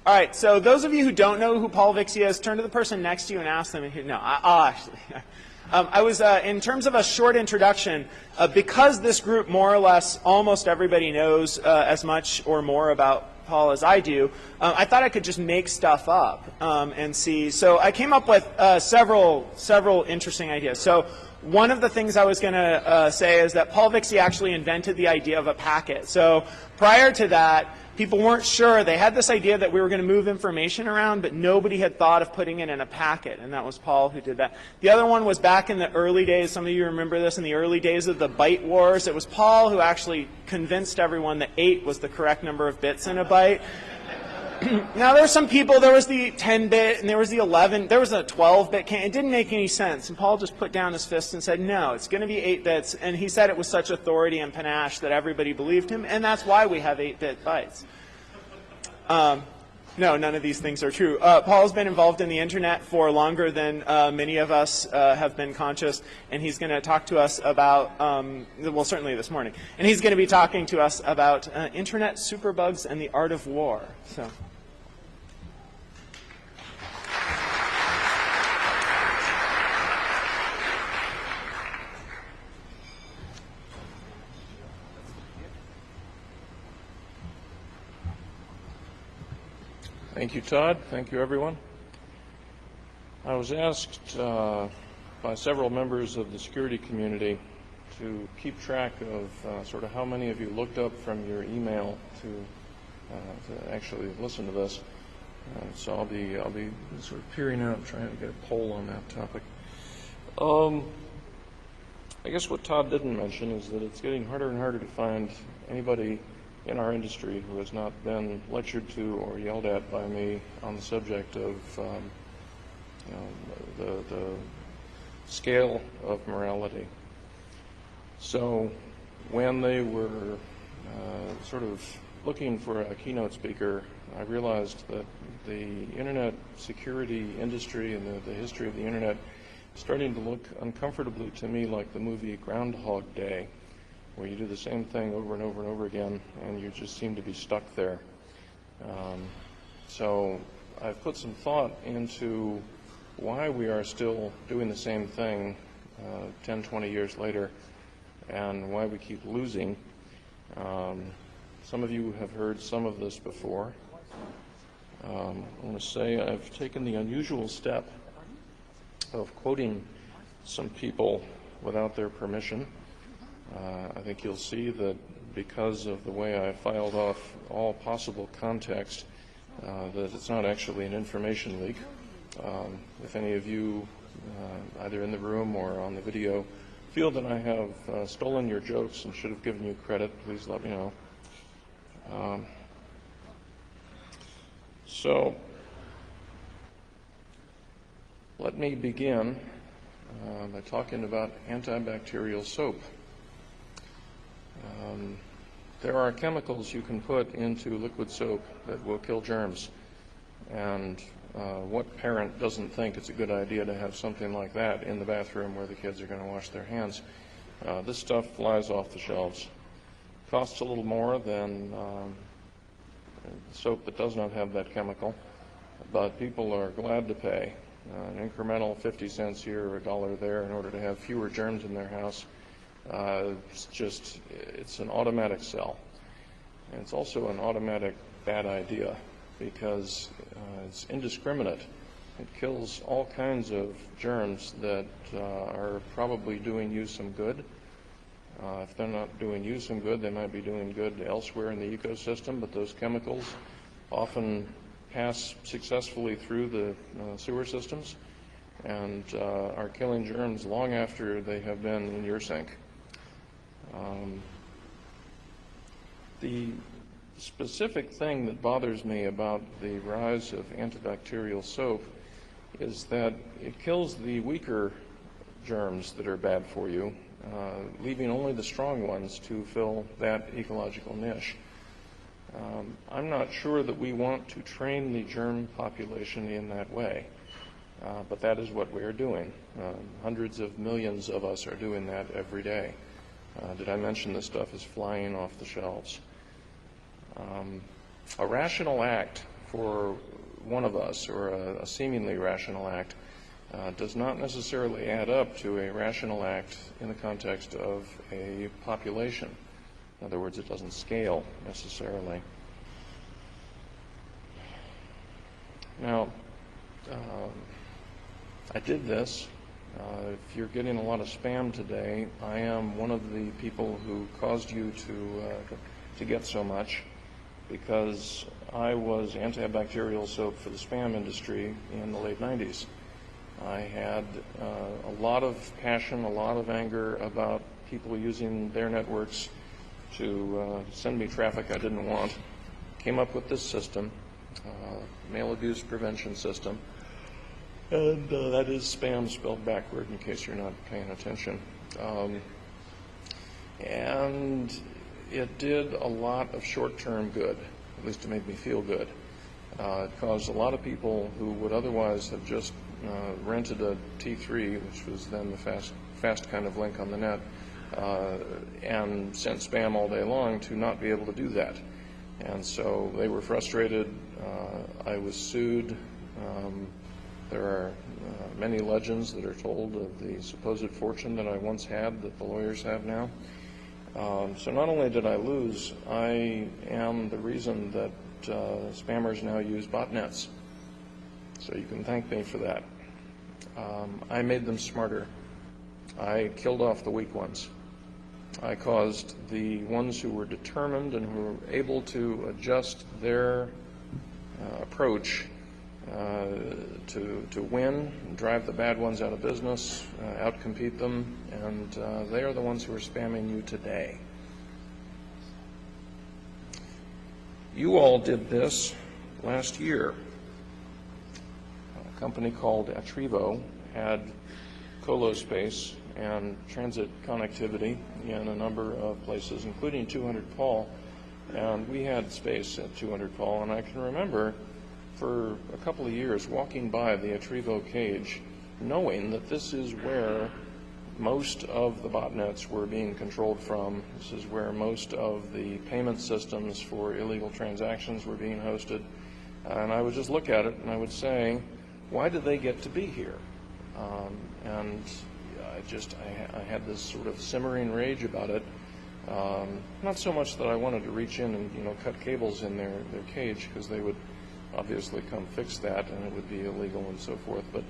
All right, so those of you who don't know who Paul Vixie is, turn to the person next to you and ask them. No, I'll actually. I was, in terms of a short introduction, because this group more or less almost everybody knows as much or more about Paul as I do, I thought I could just make stuff up and see. So I came up with several interesting ideas. So one of the things I was going to say is that Paul Vixie actually invented the idea of a packet. So prior to that, people weren't sure. They had this idea that we were going to move information around, but nobody had thought of putting it in a packet, and that was Paul who did that. The other one was back in the early days. Some of you remember this, in the early days of the byte wars. It was Paul who actually convinced everyone that 8 was the correct number of bits in a byte. Now, there's some people, there was the 10-bit, and there was the 11, there was a 12-bit. It didn't make any sense. And Paul just put down his fist and said, no, it's going to be 8 bits. And he said it with such authority and panache that everybody believed him, and that's why we have 8-bit bytes. No, none of these things are true. Paul's been involved in the internet for longer than many of us have been conscious, and he's going to talk to us about, well, certainly this morning, and he's going to be talking to us about internet superbugs and the art of war. So. Thank you, Todd. Thank you, everyone. I was asked by several members of the security community to keep track of sort of how many of you looked up from your email to actually listen to this. So I'll be sort of peering out, trying to get a poll on that topic. I guess what Todd didn't mention is that it's getting harder and harder to find anybody in our industry who has not been lectured to or yelled at by me on the subject of the scale of morality. So when they were sort of looking for a keynote speaker, I realized that the internet security industry and the history of the internet is starting to look uncomfortably to me like the movie Groundhog Day, where you do the same thing over and over and over again, and you just seem to be stuck there. So I've put some thought into why we are still doing the same thing 10, 20 years later, and why we keep losing. Some of you have heard some of this before. I want to say I've taken the unusual step of quoting some people without their permission. I think you'll see that because of the way I filed off all possible context, that it's not actually an information leak. If any of you, either in the room or on the video, feel that I have stolen your jokes and should have given you credit, please let me know. So, let me begin by talking about antibacterial soap. There are chemicals you can put into liquid soap that will kill germs, and what parent doesn't think it's a good idea to have something like that in the bathroom where the kids are going to wash their hands? This stuff flies off the shelves. Costs a little more than soap that does not have that chemical, but people are glad to pay an incremental 50 cents here or $1 there in order to have fewer germs in their house. It's an automatic sell. And it's also an automatic bad idea because it's indiscriminate. It kills all kinds of germs that are probably doing you some good. If they're not doing you some good, they might be doing good elsewhere in the ecosystem, but those chemicals often pass successfully through the sewer systems and are killing germs long after they have been in your sink. The specific thing that bothers me about the rise of antibacterial soap is that it kills the weaker germs that are bad for you, leaving only the strong ones to fill that ecological niche. I'm not sure that we want to train the germ population in that way, but that is what we are doing. Hundreds of millions of us are doing that every day. Did I mention this stuff is flying off the shelves? A rational act for one of us, or a seemingly rational act, does not necessarily add up to a rational act in the context of a population. In other words, it doesn't scale necessarily. Now, I did this. If you're getting a lot of spam today, I am one of the people who caused you to get so much, because I was antibacterial soap for the spam industry in the late 90s. I had a lot of passion, a lot of anger about people using their networks to send me traffic I didn't want. Came up with this system, mail abuse prevention system, and that is spam spelled backward in case you're not paying attention. And it did a lot of short-term good, at least it made me feel good. It caused a lot of people who would otherwise have just rented a T3, which was then the fast kind of link on the net, and sent spam all day long, to not be able to do that. And so they were frustrated. I was sued. There are many legends that are told of the supposed fortune that I once had that the lawyers have now. So not only did I lose, I am the reason that spammers now use botnets. So you can thank me for that. I made them smarter. I killed off the weak ones. I caused the ones who were determined and who were able to adjust their approach to win, and drive the bad ones out of business, outcompete them, and they are the ones who are spamming you today. You all did this last year. A company called Atrevo had colo space and transit connectivity in a number of places, including 200 Paul, and we had space at 200 Paul, and I can remember for a couple of years walking by the Atrevo cage, knowing that this is where most of the botnets were being controlled from. This is where most of the payment systems for illegal transactions were being hosted. And I would just look at it and I would say, why do they get to be here? And I had this sort of simmering rage about it. Not so much that I wanted to reach in and cut cables in their cage, because they would obviously come fix that and it would be illegal and so forth, but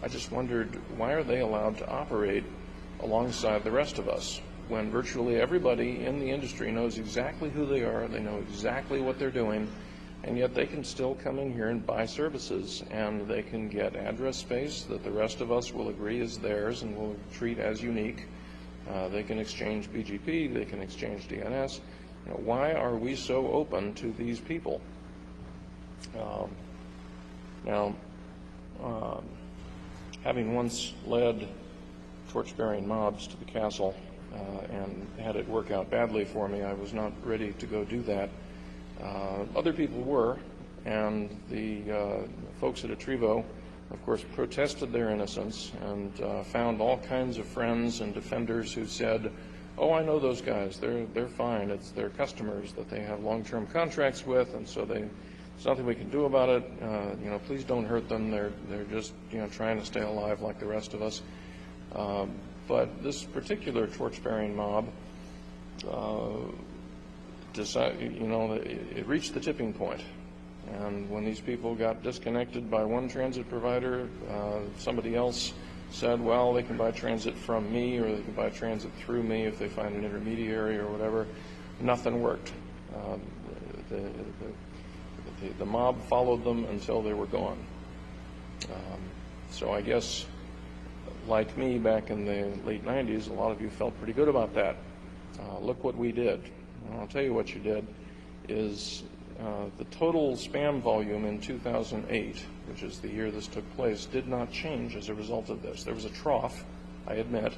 I just wondered, why are they allowed to operate alongside the rest of us when virtually everybody in the industry knows exactly who they are, they know exactly what they're doing, and yet they can still come in here and buy services, and they can get address space that the rest of us will agree is theirs and will treat as unique. They can exchange BGP, they can exchange DNS. Why are we so open to these people? Now, having once led torch-bearing mobs to the castle and had it work out badly for me, I was not ready to go do that. Other people were, and the folks at Atrevo, of course, protested their innocence and found all kinds of friends and defenders who said, oh, I know those guys, they're fine, it's their customers that they have long-term contracts with, and so there's nothing we can do about it. Please don't hurt them. They're just trying to stay alive like the rest of us. But this particular torch-bearing mob decided, it reached the tipping point. And when these people got disconnected by one transit provider, somebody else said, well, they can buy transit from me, or they can buy transit through me if they find an intermediary or whatever. Nothing worked. The mob followed them until they were gone. So I guess, like me back in the late 90s, a lot of you felt pretty good about that. Look what we did. And I'll tell you what you did is the total spam volume in 2008, which is the year this took place, did not change as a result of this. There was a trough, I admit,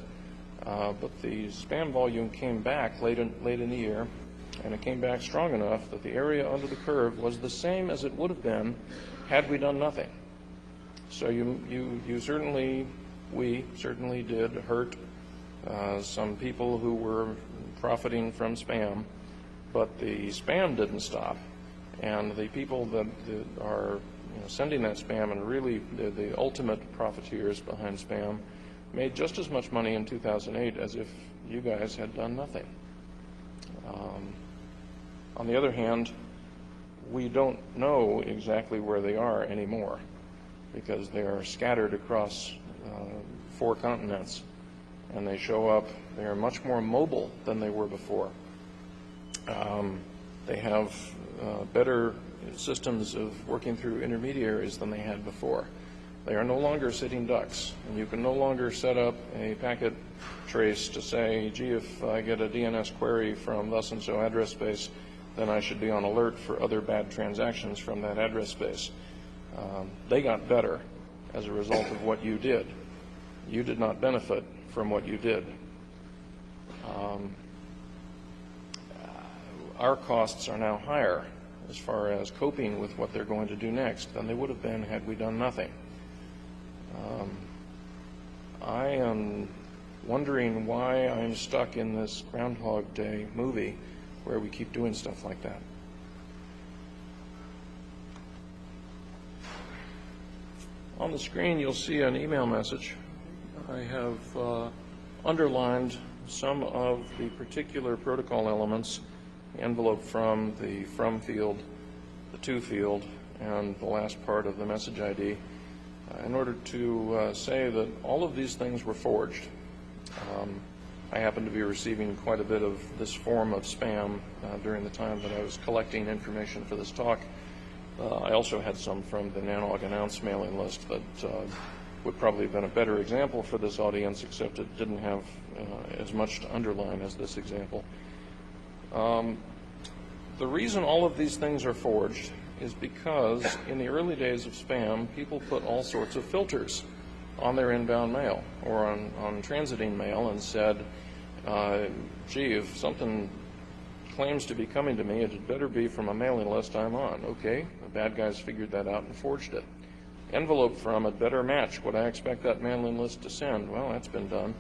but the spam volume came back late in the year, and it came back strong enough that the area under the curve was the same as it would have been had we done nothing. So we certainly did hurt some people who were profiting from spam, but the spam didn't stop. And the people that are sending that spam and really the ultimate profiteers behind spam made just as much money in 2008 as if you guys had done nothing. On the other hand, we don't know exactly where they are anymore because they are scattered across 4 continents, and they show up. They are much more mobile than they were before. They have better systems of working through intermediaries than they had before. They are no longer sitting ducks, and you can no longer set up a packet trace to say, gee, if I get a DNS query from thus and so address space, then I should be on alert for other bad transactions from that address space. They got better as a result of what you did. You did not benefit from what you did. Our costs are now higher as far as coping with what they're going to do next than they would have been had we done nothing. I am wondering why I'm stuck in this Groundhog Day movie where we keep doing stuff like that. On the screen you'll see an email message. I have underlined some of the particular protocol elements, the envelope from, the from field, the to field, and the last part of the message ID, in order to say that all of these things were forged. I happen to be receiving quite a bit of this form of spam during the time that I was collecting information for this talk. I also had some from the NANOG announce mailing list that would probably have been a better example for this audience, except it didn't have as much to underline as this example. The reason all of these things are forged is because in the early days of spam, people put all sorts of filters on their inbound mail or on transiting mail and said, gee, if something claims to be coming to me, it had better be from a mailing list I'm on. Okay, the bad guys figured that out and forged it. Envelope from it better match what I expect that mailing list to send. Well, that's been done.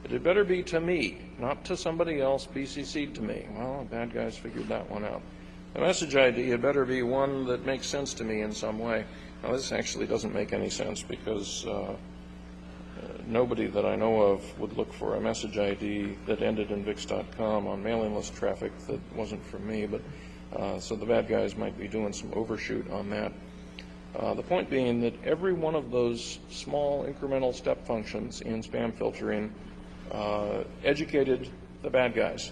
It had better be to me, not to somebody else BCC'd to me. Well, the bad guys figured that one out. The message ID had better be one that makes sense to me in some way. Now, this actually doesn't make any sense because nobody that I know of would look for a message ID that ended in vix.com on mailing list traffic that wasn't from me, but so the bad guys might be doing some overshoot on that. The point being that every one of those small incremental step functions in spam filtering educated the bad guys.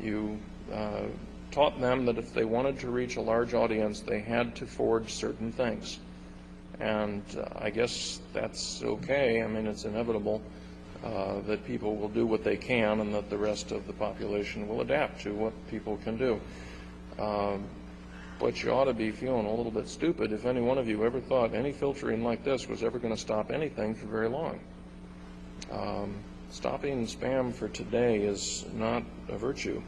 You taught them that if they wanted to reach a large audience, they had to forge certain things. And I guess that's okay. I mean, it's inevitable that people will do what they can and that the rest of the population will adapt to what people can do. But you ought to be feeling a little bit stupid if any one of you ever thought any filtering like this was ever going to stop anything for very long. Stopping spam for today is not a virtue.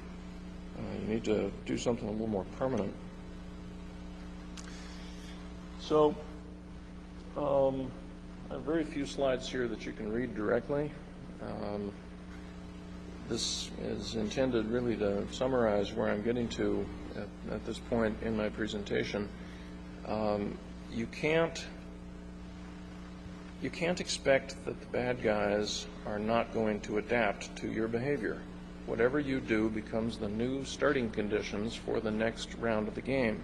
You need to do something a little more permanent. So, I have very few slides here that you can read directly. This is intended really to summarize where I'm getting to at this point in my presentation. You can't expect that the bad guys are not going to adapt to your behavior. Whatever you do becomes the new starting conditions for the next round of the game.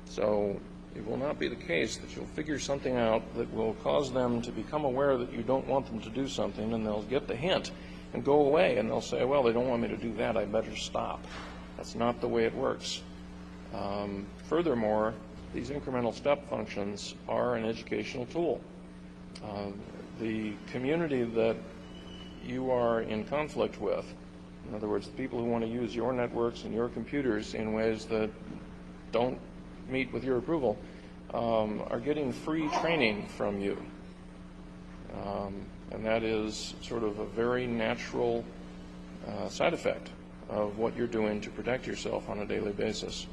So it will not be the case that you'll figure something out that will cause them to become aware that you don't want them to do something, and they'll get the hint and go away, and they'll say, well, they don't want me to do that, I better stop. That's not the way it works. Furthermore, these incremental step functions are an educational tool. The community that you are in conflict with, in other words, the people who want to use your networks and your computers in ways that don't meet with your approval, are getting free training from you. And that is sort of a very natural side effect of what you're doing to protect yourself on a daily basis.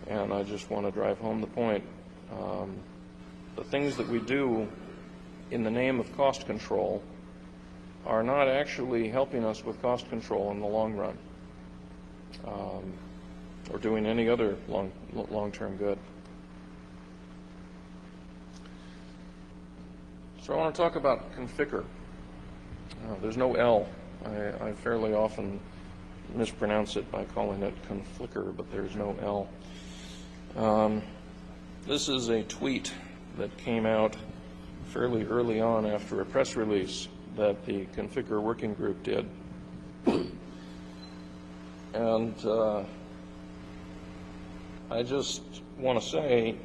And I just want to drive home the point. The things that we do in the name of cost control are not actually helping us with cost control in the long run. or doing any other long-term good. So I want to talk about configure. There's no L. I fairly often mispronounce it by calling it conflicker, but there's no L. This is a tweet that came out fairly early on after a press release that the configure working group did. And I just want to say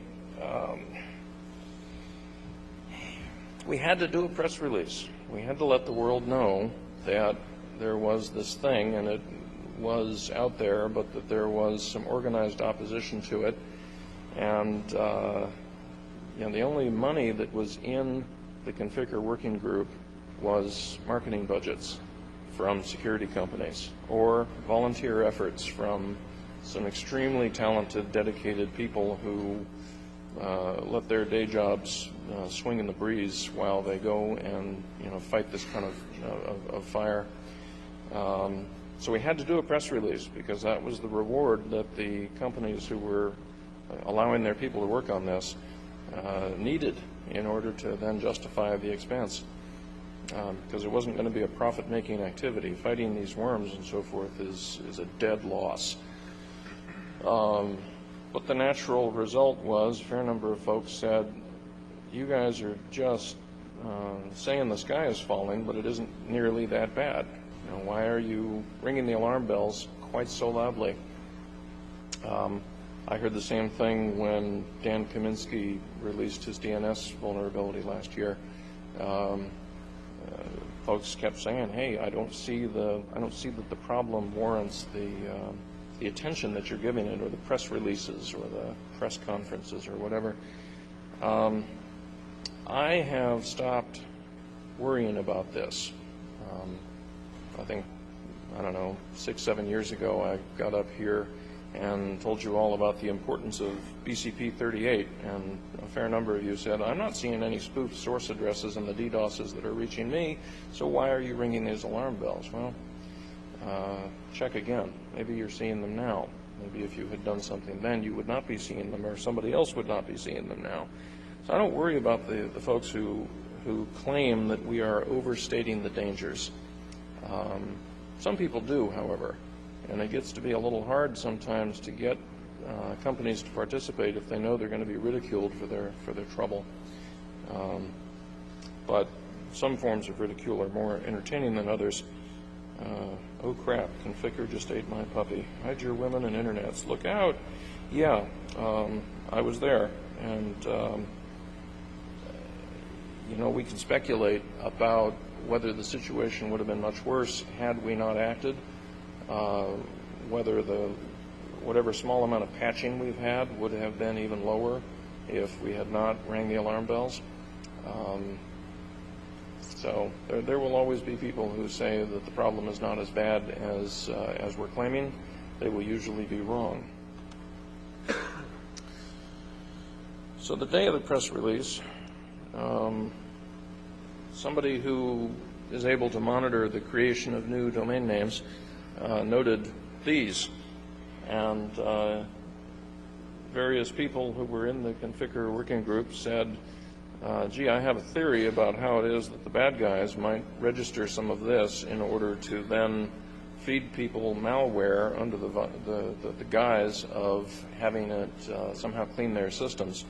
we had to do a press release. We had to let the world know that there was this thing, and it was out there, but that there was some organized opposition to it. And the only money that was in the configure working group was marketing budgets from security companies or volunteer efforts from some extremely talented, dedicated people who let their day jobs swing in the breeze while they go and fight this kind of fire. So we had to do a press release because that was the reward that the companies who were allowing their people to work on this needed in order to then justify the expense. Because it wasn't going to be a profit-making activity. Fighting these worms and so forth is a dead loss. But the natural result was a fair number of folks said, you guys are just saying the sky is falling, but it isn't nearly that bad. Why are you ringing the alarm bells quite so loudly? I heard the same thing when Dan Kaminsky released his DNS vulnerability last year. Folks kept saying, "Hey, I don't see that the problem warrants the attention that you're giving it, or the press releases, or the press conferences, or whatever." I have stopped worrying about this. I don't know, 6-7 years ago, I got up here and told you all about the importance of BCP 38, and a fair number of you said, I'm not seeing any spoofed source addresses in the DDoSes that are reaching me, so why are you ringing these alarm bells? Well, check again. Maybe you're seeing them now. Maybe if you had done something then, you would not be seeing them, or somebody else would not be seeing them now. So I don't worry about the folks who claim that we are overstating the dangers. Some people do, however, and it gets to be a little hard sometimes to get companies to participate if they know they're going to be ridiculed for their trouble. But some forms of ridicule are more entertaining than others. Oh crap, configure just ate my puppy. Hide your women and internets. Look out. Yeah, I was there, and we can speculate about whether the situation would have been much worse had we not acted, whether whatever small amount of patching we've had would have been even lower if we had not rang the alarm bells. So there will always be people who say that the problem is not as bad as we're claiming. They will usually be wrong. So the day of the press release, somebody who is able to monitor the creation of new domain names noted these, and various people who were in the configure working group said, gee, I have a theory about how it is that the bad guys might register some of this in order to then feed people malware under the guise of having it somehow clean their systems.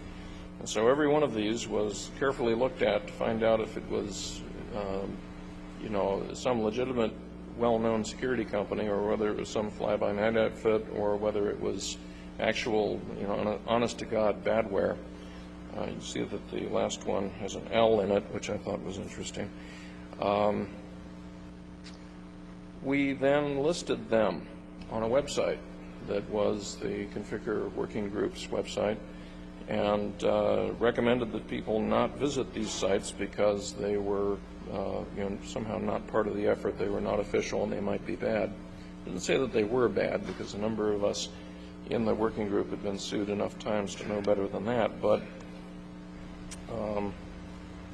And so every one of these was carefully looked at to find out if it was, some legitimate, well-known security company, or whether it was some fly-by-night outfit, or whether it was actual, honest-to-God badware. You see that the last one has an L in it, which I thought was interesting. We then listed them on a website that was the configure working group's website, and recommended that people not visit these sites because they were somehow not part of the effort. They were not official and they might be bad. Didn't say that they were bad, because a number of us in the working group had been sued enough times to know better than that, but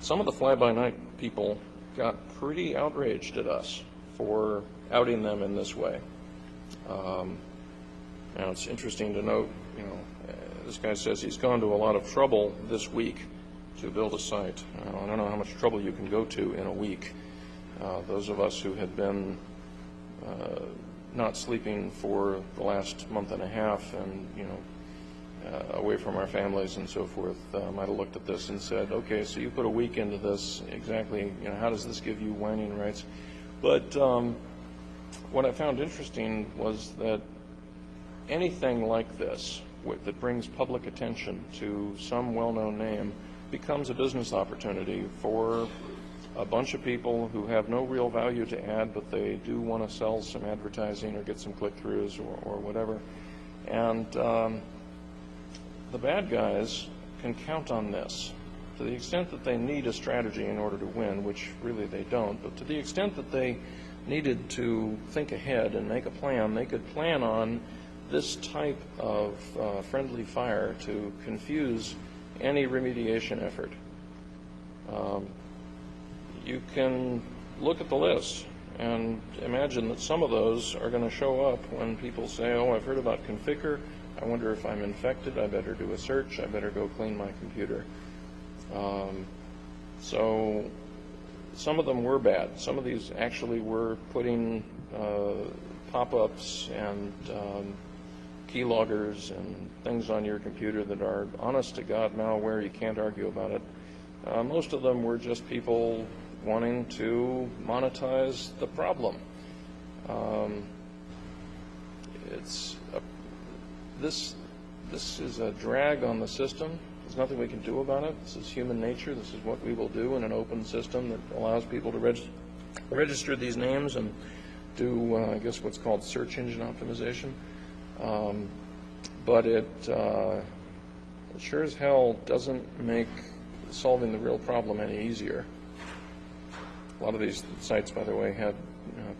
some of the fly-by-night people got pretty outraged at us for outing them in this way. Now, it's interesting to note, this guy says he's gone to a lot of trouble this week to build a site. I don't know how much trouble you can go to in a week. Those of us who had been not sleeping for the last month and a half and, away from our families and so forth, might have looked at this and said, okay, so you put a week into this, exactly, how does this give you whining rights? But what I found interesting was that anything like this that brings public attention to some well-known name becomes a business opportunity for a bunch of people who have no real value to add, but they do want to sell some advertising or get some click-throughs or whatever. And the bad guys can count on this. To the extent that they need a strategy in order to win, which really they don't, but to the extent that they needed to think ahead and make a plan, they could plan on this type of friendly fire to confuse any remediation effort. You can look at the list and imagine that some of those are going to show up when people say, oh, I've heard about Conficker, I wonder if I'm infected, I better do a search, I better go clean my computer. So some of them were bad. Some of these actually were putting pop-ups and keyloggers and things on your computer that are honest-to-God malware. You can't argue about it. Most of them were just people wanting to monetize the problem. This is a drag on the system. There's nothing we can do about it. This is human nature. This is what we will do in an open system that allows people to register these names and do, I guess, what's called search engine optimization. But it sure as hell doesn't make solving the real problem any easier. A lot of these sites, by the way, had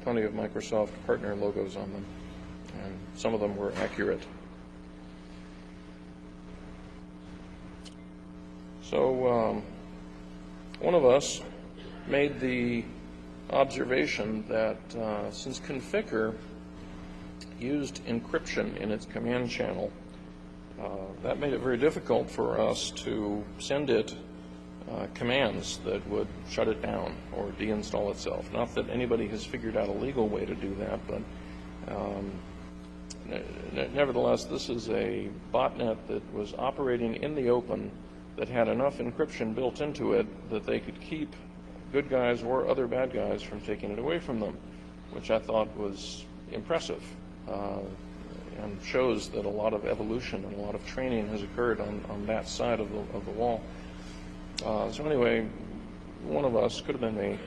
plenty of Microsoft partner logos on them, and some of them were accurate. So one of us made the observation that since Conficker used encryption in its command channel, that made it very difficult for us to send it commands that would shut it down or deinstall itself. Not that anybody has figured out a legal way to do that, but nevertheless, this is a botnet that was operating in the open that had enough encryption built into it that they could keep good guys or other bad guys from taking it away from them, which I thought was impressive and shows that a lot of evolution and a lot of training has occurred on that side of the wall. So anyway, one of us, could have been me,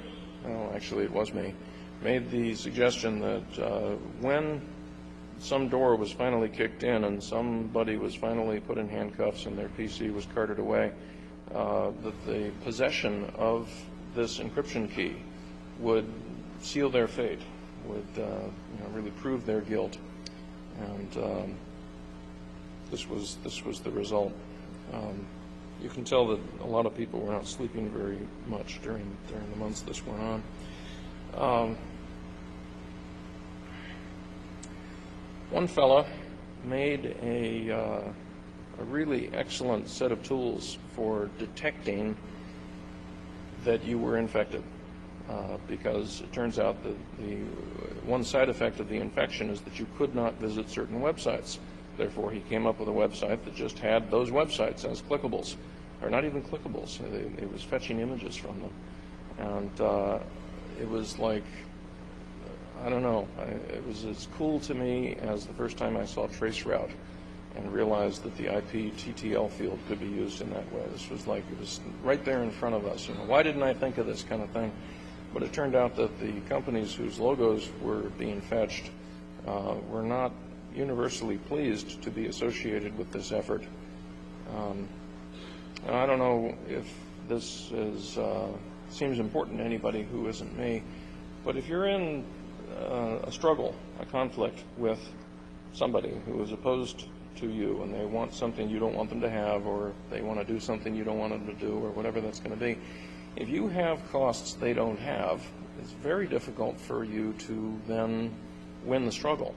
oh, actually it was me, made the suggestion that when some door was finally kicked in and somebody was finally put in handcuffs and their PC was carted away, that the possession of this encryption key would seal their fate, would really prove their guilt. And this was the result. You can tell that a lot of people were not sleeping very much during the months this went on. One fella made a really excellent set of tools for detecting that you were infected, because it turns out that the one side effect of the infection is that you could not visit certain websites. Therefore, he came up with a website that just had those websites as clickables, or not even clickables. It was fetching images from them. And it was like, I don't know, it was as cool to me as the first time I saw traceroute and realized that the IP TTL field could be used in that way. This was like, it was right there in front of us. Why didn't I think of this kind of thing? But it turned out that the companies whose logos were being fetched were not universally pleased to be associated with this effort. I don't know if this seems important to anybody who isn't me, but if you're in a struggle, a conflict with somebody who is opposed to you and they want something you don't want them to have, or they want to do something you don't want them to do, or whatever that's going to be, if you have costs they don't have, it's very difficult for you to then win the struggle.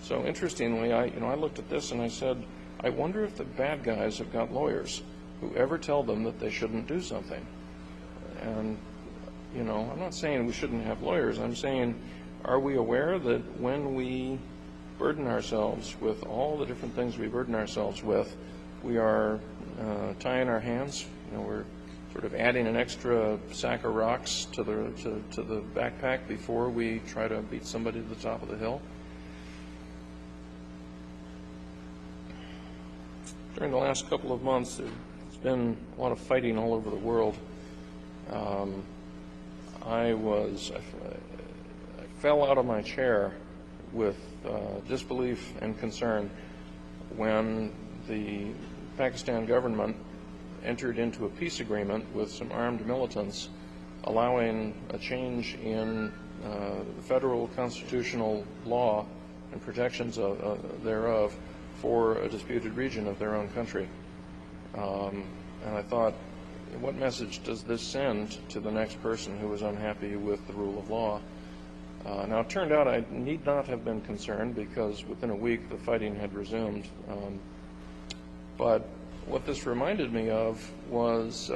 So interestingly, I looked at this and I said, I wonder if the bad guys have got lawyers who ever tell them that they shouldn't do something. And, I'm not saying we shouldn't have lawyers. I'm saying, are we aware that when we burden ourselves with all the different things we burden ourselves with, we are tying our hands? We're sort of adding an extra sack of rocks to the backpack before we try to beat somebody to the top of the hill. During the last couple of months, there's been a lot of fighting all over the world. I fell out of my chair with disbelief and concern when the Pakistan government entered into a peace agreement with some armed militants, allowing a change in the federal constitutional law and protections thereof for a disputed region of their own country. And I thought, what message does this send to the next person who is unhappy with the rule of law? Now, it turned out I need not have been concerned because within a week the fighting had resumed. But what this reminded me of was,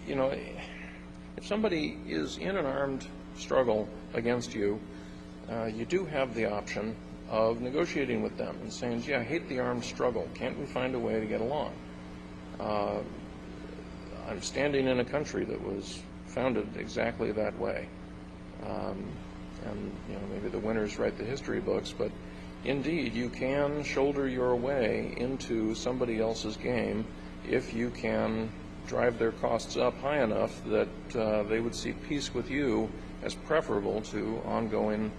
if somebody is in an armed struggle against you, you do have the option of negotiating with them and saying, gee, I hate the armed struggle. Can't we find a way to get along? I'm standing in a country that was founded exactly that way. And maybe the winners write the history books, but indeed you can shoulder your way into somebody else's game if you can drive their costs up high enough that they would see peace with you as preferable to ongoing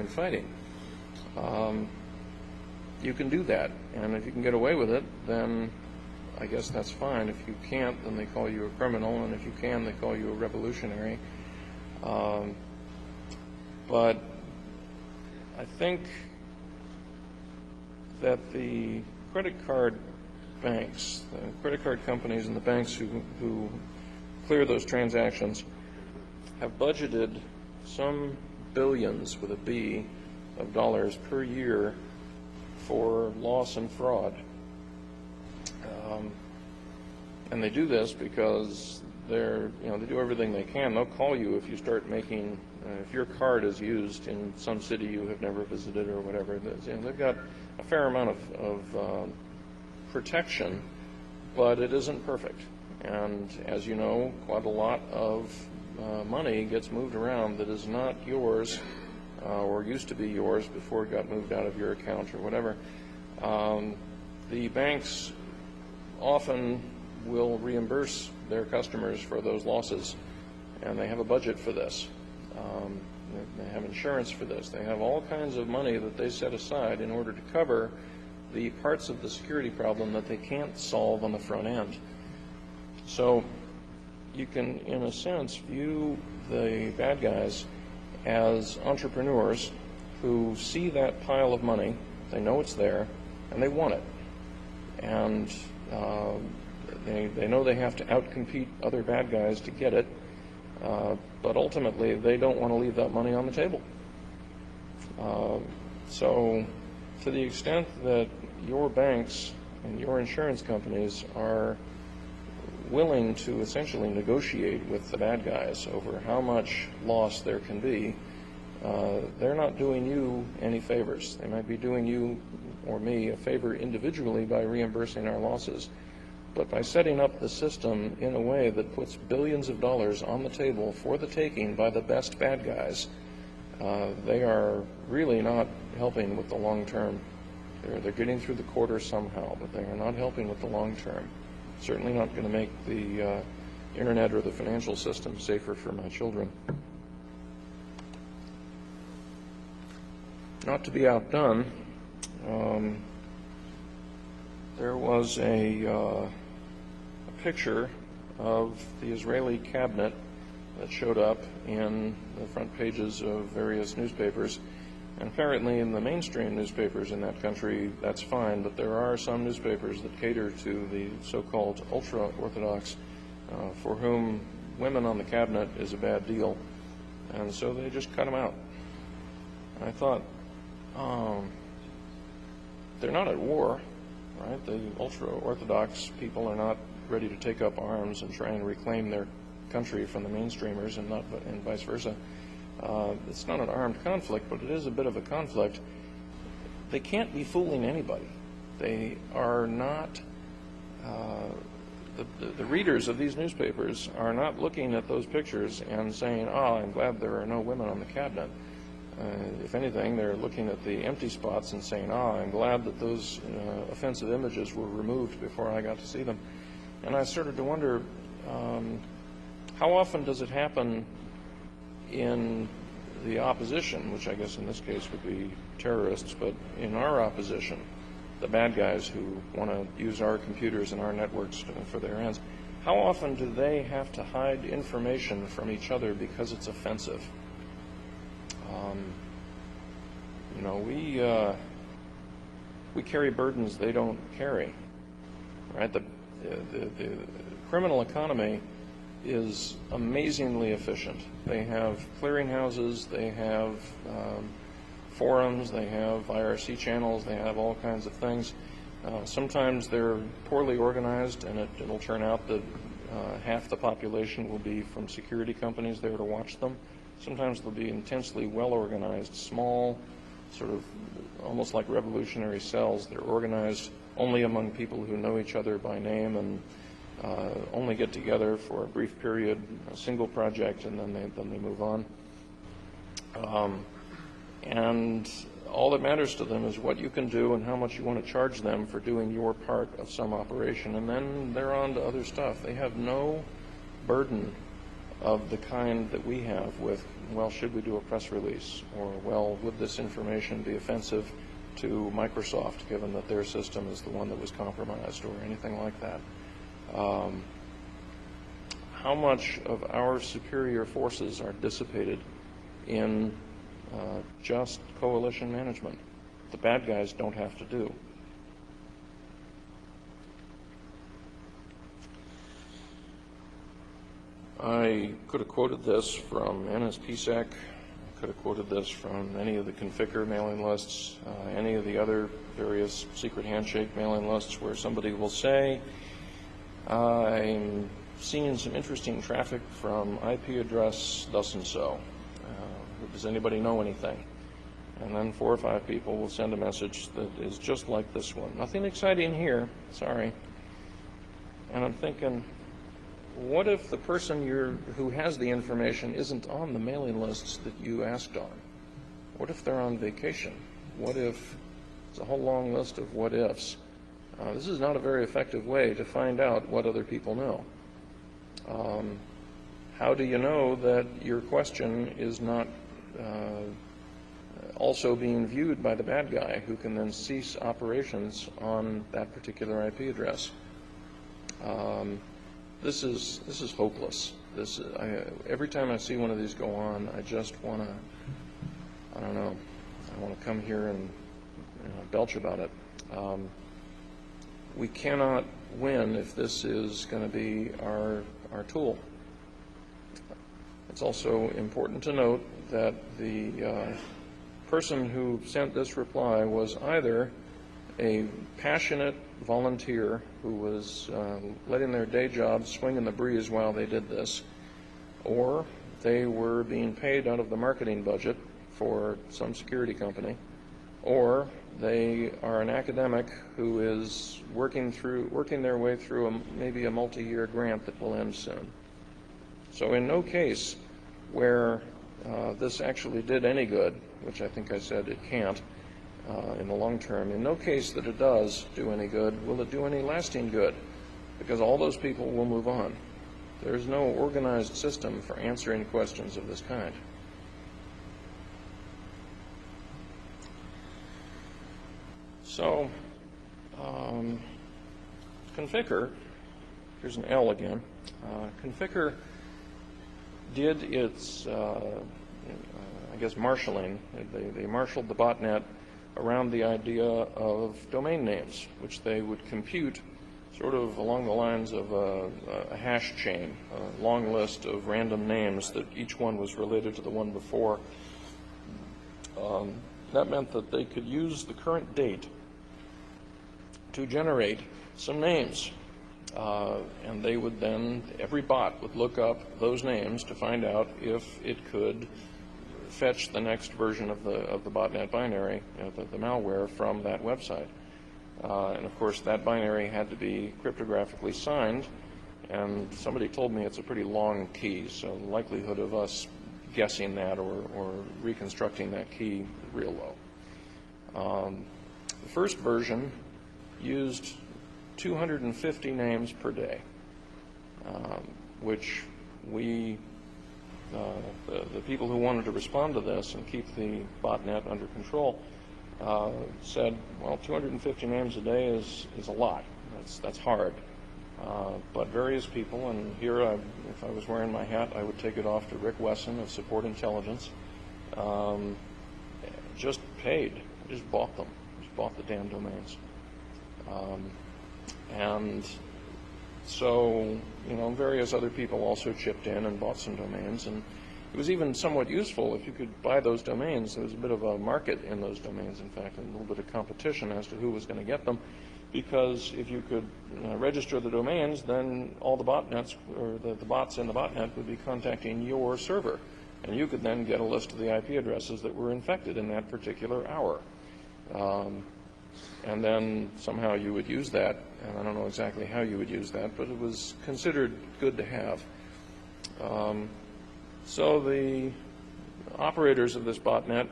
fighting. You can do that, and if you can get away with it, then I guess that's fine. If you can't, then they call you a criminal, and if you can, they call you a revolutionary. But I think that the credit card banks, the credit card companies and the banks who clear those transactions have budgeted some billions, with a B, of dollars per year for loss and fraud. And they do this because they do everything they can. They'll call you if you start making, if your card is used in some city you have never visited or whatever it is. They've got a fair amount of protection, but it isn't perfect. And as you know, quite a lot of money gets moved around that is not yours or used to be yours before it got moved out of your account or whatever. The banks often will reimburse their customers for those losses, and they have a budget for this. They have insurance for this. They have all kinds of money that they set aside in order to cover the parts of the security problem that they can't solve on the front end. So you can, in a sense, view the bad guys as entrepreneurs who see that pile of money, they know it's there, and they want it. And they know they have to outcompete other bad guys to get it, but ultimately they don't want to leave that money on the table. So to the extent that your banks and your insurance companies are willing to essentially negotiate with the bad guys over how much loss there can be, they're not doing you any favors. They might be doing you or me a favor individually by reimbursing our losses. But by setting up the system in a way that puts billions of dollars on the table for the taking by the best bad guys, they are really not helping with the long term. They're getting through the quarter somehow, but they are not helping with the long term. Certainly not going to make the internet or the financial system safer for my children. Not to be outdone, there was a picture of the Israeli cabinet that showed up in the front pages of various newspapers. And apparently in the mainstream newspapers in that country, that's fine, but there are some newspapers that cater to the so-called ultra-Orthodox, for whom women on the cabinet is a bad deal. And so they just cut them out. And I thought, they're not at war, right? The ultra-Orthodox people are not ready to take up arms and try and reclaim their country from the mainstreamers, and vice versa. It's not an armed conflict, but it is a bit of a conflict. They can't be fooling anybody. They are not, the readers of these newspapers are not looking at those pictures and saying, oh, I'm glad there are no women on the cabinet. If anything, they're looking at the empty spots and saying, oh, I'm glad that those offensive images were removed before I got to see them. And I started to wonder, how often does it happen in the opposition, which I guess in this case would be terrorists, but in our opposition, the bad guys who want to use our computers and our networks for their ends, how often do they have to hide information from each other because it's offensive? You know, we carry burdens they don't carry, right? The criminal economy is amazingly efficient. They have clearinghouses, they have forums, they have IRC channels, they have all kinds of things. Sometimes they're poorly organized, and it'll turn out that half the population will be from security companies there to watch them. Sometimes they'll be intensely well-organized, small, sort of almost like revolutionary cells. They're organized only among people who know each other by name and only get together for a brief period, a single project, and then they move on. And all that matters to them is what you can do and how much you want to charge them for doing your part of some operation, and then they're on to other stuff. They have no burden of the kind that we have with, well, should we do a press release? Or, well, would this information be offensive to Microsoft, given that their system is the one that was compromised, or anything like that? How much of our superior forces are dissipated in just coalition management? The bad guys don't have to do. I could have quoted this from NSPSEC. I could have quoted this from any of the Conficker mailing lists, any of the other various secret handshake mailing lists, where somebody will say, I'm seeing some interesting traffic from IP address thus and so. Does anybody know anything? And then 4 or 5 people will send a message that is just like this one. Nothing exciting here, sorry. And I'm thinking, what if the person who has the information isn't on the mailing lists that you asked on? What if they're on vacation? What if it's a whole long list of what ifs? This is not a very effective way to find out what other people know. How do you know that your question is not also being viewed by the bad guy, who can then cease operations on that particular IP address? This is hopeless. Every time I see one of these go on, I just want to, I don't know, I want to come here and belch about it. We cannot win if this is going to be our tool. It's also important to note that the person who sent this reply was either a passionate volunteer who was letting their day job swing in the breeze while they did this, or they were being paid out of the marketing budget for some security company, or they are an academic who is working their way through maybe a multi-year grant that will end soon. So in no case where this actually did any good, which I think I said it can't in the long term, in no case that it does do any good will it do any lasting good, because all those people will move on. There's no organized system for answering questions of this kind. So, Conficker, here's an L again, Conficker did its, I guess, marshalling. They marshaled the botnet around the idea of domain names, which they would compute sort of along the lines of a hash chain, a long list of random names that each one was related to the one before. that meant that they could use the current date to generate some names. And they would then, every bot would look up those names to find out if it could fetch the next version of the botnet binary, the malware, from that website. And of course, that binary had to be cryptographically signed, and somebody told me it's a pretty long key, so the likelihood of us guessing that or reconstructing that key is real low. The first version used 250 names per day, which we, the people who wanted to respond to this and keep the botnet under control, said, well, 250 names a day is a lot. That's hard. But various people, and here, if I was wearing my hat, I would take it off to Rick Wesson of Support Intelligence, just paid, just bought them, just bought the damn domains. And so, various other people also chipped in and bought some domains, and it was even somewhat useful if you could buy those domains. There was a bit of a market in those domains, in fact, and a little bit of competition as to who was going to get them, because if you could register the domains, then all the botnets, or the bots in the botnet, would be contacting your server, and you could then get a list of the IP addresses that were infected in that particular hour. And then somehow you would use that, and I don't know exactly how you would use that, but it was considered good to have. So the operators of this botnet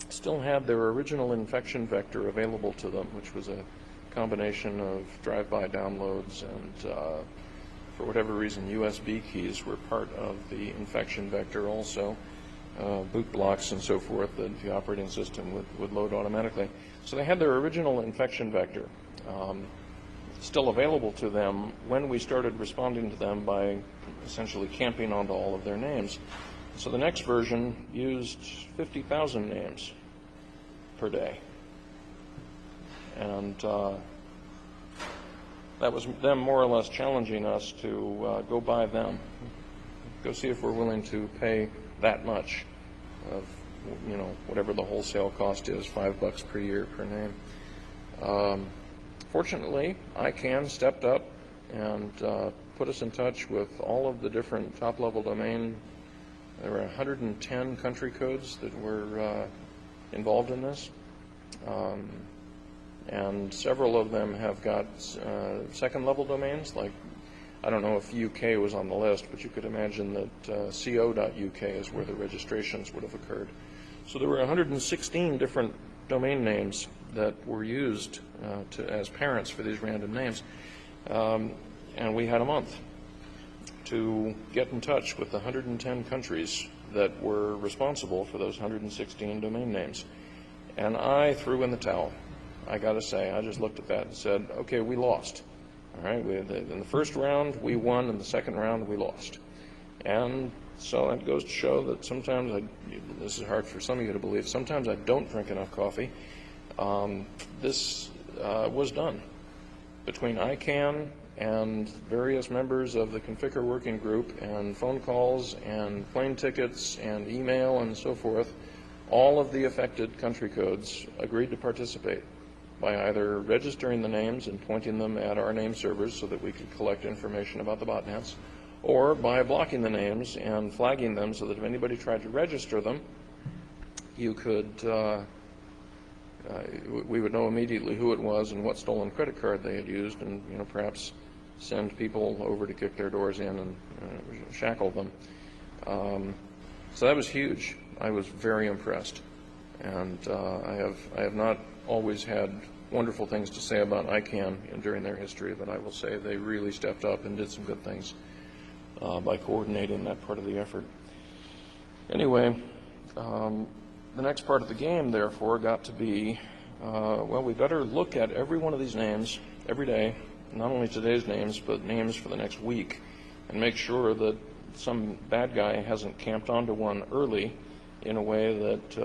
still had their original infection vector available to them, which was a combination of drive-by downloads and, for whatever reason, USB keys were part of the infection vector also, boot blocks and so forth that the operating system would load automatically. So they had their original infection vector still available to them when we started responding to them by essentially camping onto all of their names. So the next version used 50,000 names per day. And that was them more or less challenging us to go buy them, go see if we're willing to pay that much of, whatever the wholesale cost is, $5 per year per name. Fortunately, ICANN stepped up and put us in touch with all of the different top-level domain. There were 110 country codes that were involved in this, and several of them have got second-level domains. Like, I don't know if UK was on the list, but you could imagine that co.uk is where the registrations would have occurred. So there were 116 different domain names that were used as parents for these random names, and we had a month to get in touch with the 110 countries that were responsible for those 116 domain names. And I threw in the towel. I got to say, I just looked at that and said, okay, we lost. All right, in the first round, we won. In the second round, we lost. And so it goes to show that sometimes, this is hard for some of you to believe, sometimes I don't drink enough coffee. This was done between ICANN and various members of the Configure Working Group, and phone calls and plane tickets and email and so forth. All of the affected country codes agreed to participate by either registering the names and pointing them at our name servers so that we could collect information about the botnets, or by blocking the names and flagging them so that if anybody tried to register them, you could, we would know immediately who it was and what stolen credit card they had used, and perhaps send people over to kick their doors in and shackle them. So that was huge. I was very impressed, and I have not always had wonderful things to say about ICANN during their history, but I will say they really stepped up and did some good things by coordinating that part of the effort. Anyway, the next part of the game, therefore, got to be, well, we better look at every one of these names every day, not only today's names, but names for the next week, and make sure that some bad guy hasn't camped onto one early in a way that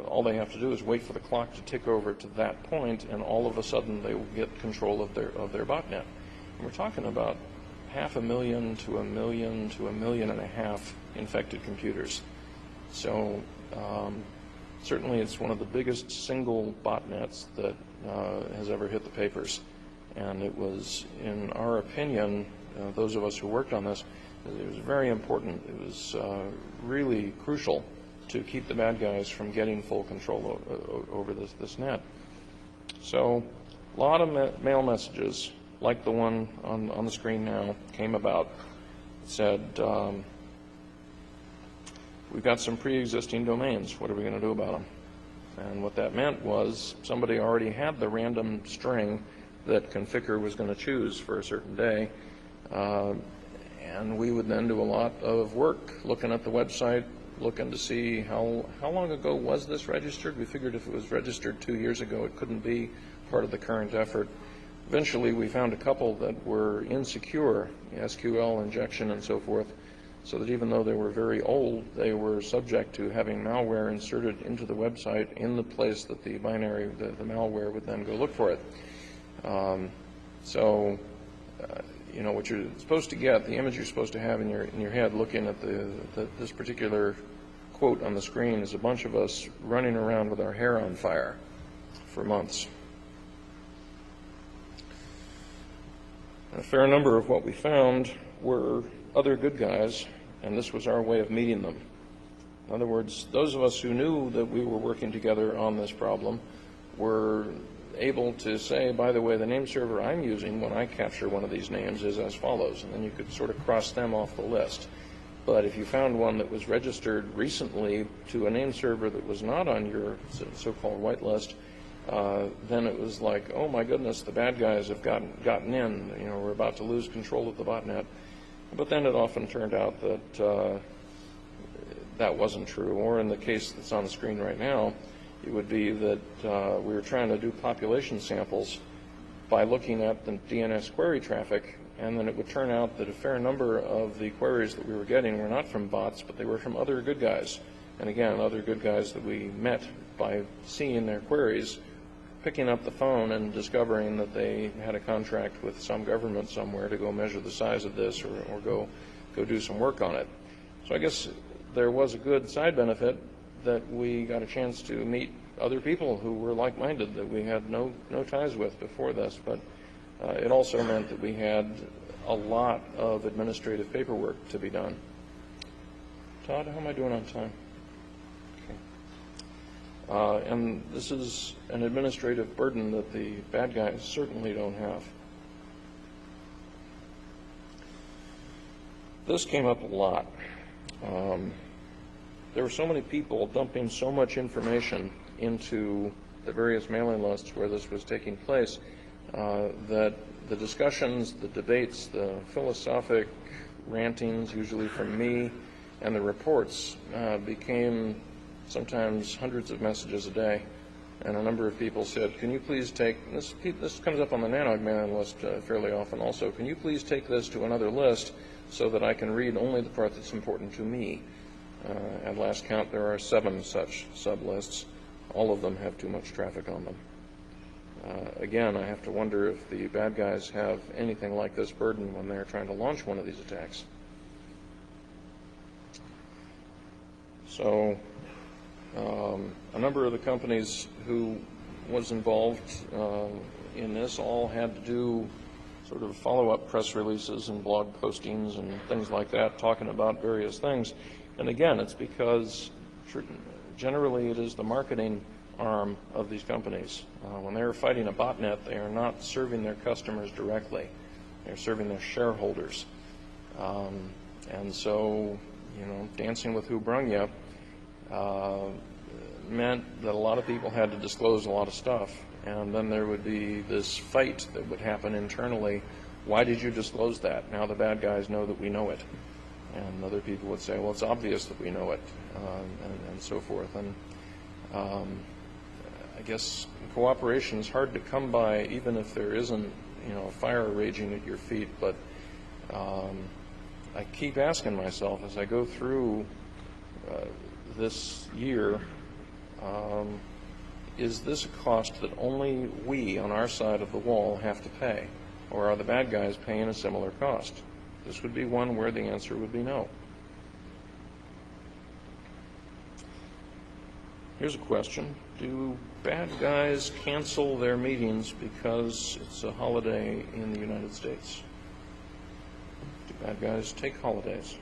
all they have to do is wait for the clock to tick over to that point, and all of a sudden they will get control of their botnet. And we're talking about 500,000 to 1 million to 1.5 million infected computers. So Certainly it's one of the biggest single botnets that has ever hit the papers. And it was, in our opinion, those of us who worked on this, it was very important. It was really crucial to keep the bad guys from getting full control over this net. So a lot of mail messages, like the one on the screen now, came about. It said, we've got some pre-existing domains. What are we going to do about them? And what that meant was somebody already had the random string that Conficker was going to choose for a certain day. And we would then do a lot of work looking at the website, looking to see how long ago was this registered. We figured if it was registered 2 years ago, it couldn't be part of the current effort. Eventually, we found a couple that were insecure, SQL injection and so forth, so that even though they were very old, they were subject to having malware inserted into the website in the place that the binary, the malware would then go look for it. You know, what you're supposed to get, the image you're supposed to have in your head looking at this particular quote on the screen is a bunch of us running around with our hair on fire for months. A fair number of what we found were other good guys, and this was our way of meeting them. In other words, those of us who knew that we were working together on this problem were able to say, by the way, the name server I'm using when I capture one of these names is as follows, and then you could sort of cross them off the list. But if you found one that was registered recently to a name server that was not on your so-called whitelist, then it was like, oh my goodness, the bad guys have gotten in. You know, we're about to lose control of the botnet. But then it often turned out that that wasn't true. Or in the case that's on the screen right now, it would be that we were trying to do population samples by looking at the DNS query traffic, and then it would turn out that a fair number of the queries that we were getting were not from bots, but they were from other good guys. And again, other good guys that we met by seeing their queries, picking up the phone and discovering that they had a contract with some government somewhere to go measure the size of this or go do some work on it. So I guess there was a good side benefit that we got a chance to meet other people who were like-minded that we had no ties with before this, but it also meant that we had a lot of administrative paperwork to be done. Todd, how am I doing on time? Okay. And this is an administrative burden that the bad guys certainly don't have. This came up a lot. There were so many people dumping so much information into the various mailing lists where this was taking place that the discussions, the debates, the philosophic rantings, usually from me, and the reports became sometimes hundreds of messages a day. And a number of people said, can you please take, this comes up on the NANOG mailing list fairly often also, can you please take this to another list so that I can read only the part that's important to me? At last count, there are 7 such sublists. All of them have too much traffic on them. Again, I have to wonder if the bad guys have anything like this burden when they're trying to launch one of these attacks. So a number of the companies who was involved in this all had to do sort of follow-up press releases and blog postings and things like that, talking about various things. And again, it's because generally it is the marketing arm of these companies. When they're fighting a botnet, they are not serving their customers directly. They're serving their shareholders. And so, you know, dancing with who brung you meant that a lot of people had to disclose a lot of stuff. And then there would be this fight that would happen internally. Why did you disclose that? Now the bad guys know that we know it. And other people would say, well, it's obvious that we know it, and so forth. And I guess cooperation is hard to come by, even if there isn't, you know, a fire raging at your feet. But I keep asking myself as I go through this year, is this a cost that only we on our side of the wall have to pay? Or are the bad guys paying a similar cost? This would be one where the answer would be no. Here's a question. Do bad guys cancel their meetings because it's a holiday in the United States? Do bad guys take holidays?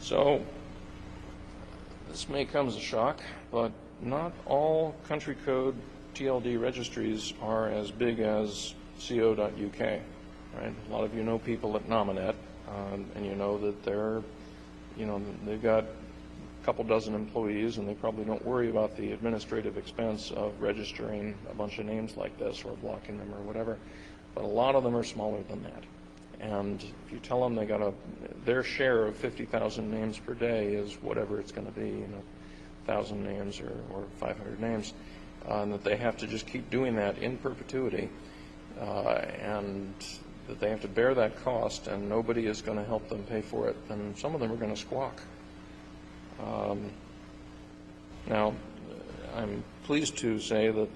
So, this may come as a shock, but not all country code TLD registries are as big as co.uk, right? A lot of you know people at Nominet, and you know that they've got a couple dozen employees, and they probably don't worry about the administrative expense of registering a bunch of names like this or blocking them or whatever. But a lot of them are smaller than that. And if you tell them they got their share of 50,000 names per day is whatever it's going to be, 1,000 names or 500 names, and that they have to just keep doing that in perpetuity, and that they have to bear that cost, and nobody is going to help them pay for it, then some of them are going to squawk. Now, I'm pleased to say that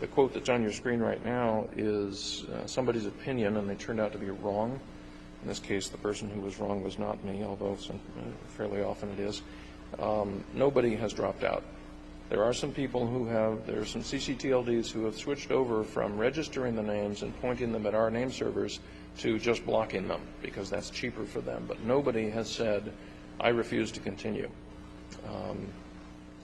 the quote that's on your screen right now is somebody's opinion, and they turned out to be wrong. In this case, the person who was wrong was not me, although fairly often it is. Nobody has dropped out. There are some people there are some CCTLDs who have switched over from registering the names and pointing them at our name servers to just blocking them, because that's cheaper for them. But nobody has said, I refuse to continue.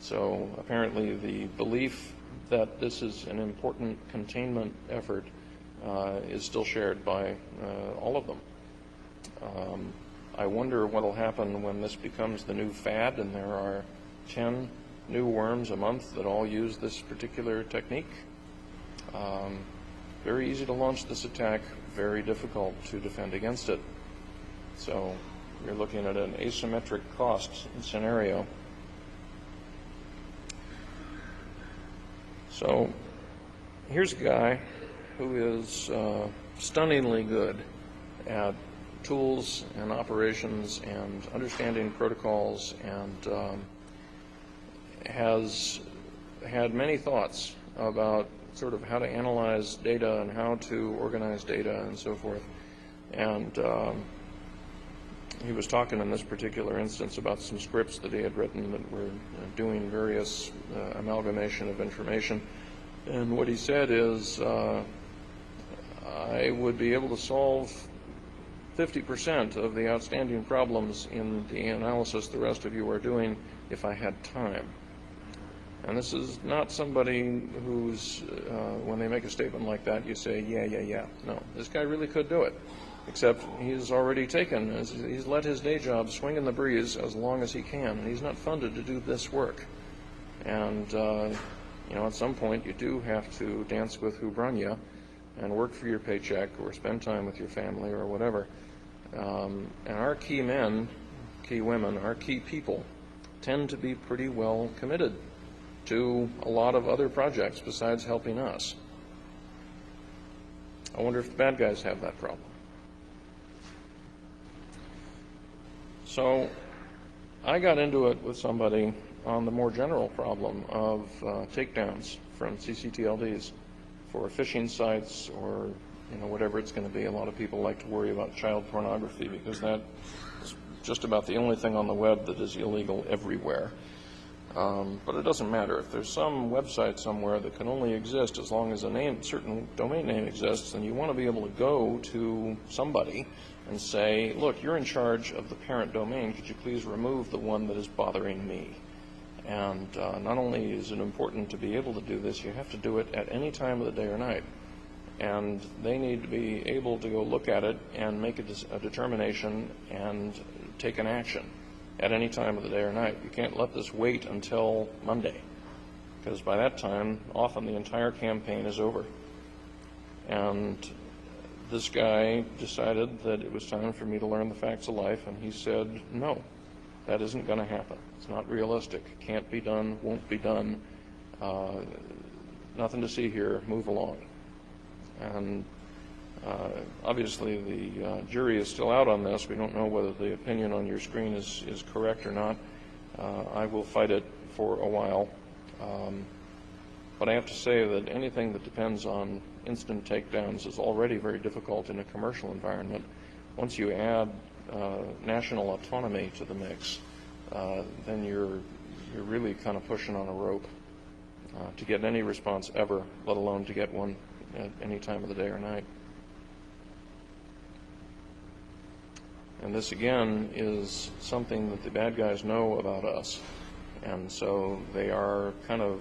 So apparently the belief that this is an important containment effort is still shared by all of them. I wonder what will happen when this becomes the new fad and there are 10 new worms a month that all use this particular technique. Very easy to launch this attack, very difficult to defend against it. So you're looking at an asymmetric cost scenario. So here's a guy who is stunningly good at tools and operations and understanding protocols, and has had many thoughts about sort of how to analyze data and how to organize data and so forth. And he was talking in this particular instance about some scripts that he had written that were doing various amalgamation of information. And what he said is, I would be able to solve 50% of the outstanding problems in the analysis the rest of you are doing if I had time. And this is not somebody who's, when they make a statement like that, you say, yeah. No, this guy really could do it. Except he's already he's let his day job swing in the breeze as long as he can, and he's not funded to do this work. And, at some point you do have to dance with who brung you and work for your paycheck or spend time with your family or whatever. And our key men, key women, our key people tend to be pretty well committed to a lot of other projects besides helping us. I wonder if the bad guys have that problem. So I got into it with somebody on the more general problem of takedowns from CCTLDs for phishing sites or whatever it's going to be. A lot of people like to worry about child pornography because that is just about the only thing on the web that is illegal everywhere. But it doesn't matter. If there's some website somewhere that can only exist as long as a certain domain name exists, then you want to be able to go to somebody and say, look, you're in charge of the parent domain. Could you please remove the one that is bothering me? And not only is it important to be able to do this, you have to do it at any time of the day or night. And they need to be able to go look at it and make a determination and take an action at any time of the day or night. You can't let this wait until Monday, because by that time, often the entire campaign is over. And this guy decided that it was time for me to learn the facts of life, and he said, no, that isn't going to happen. It's not realistic. Can't be done, won't be done. Nothing to see here, move along. And obviously the jury is still out on this. We don't know whether the opinion on your screen is correct or not. I will fight it for a while. But I have to say that anything that depends on instant takedowns is already very difficult in a commercial environment. Once you add national autonomy to the mix, then you're really kind of pushing on a rope to get any response ever, let alone to get one at any time of the day or night. And this, again, is something that the bad guys know about us. And so they are kind of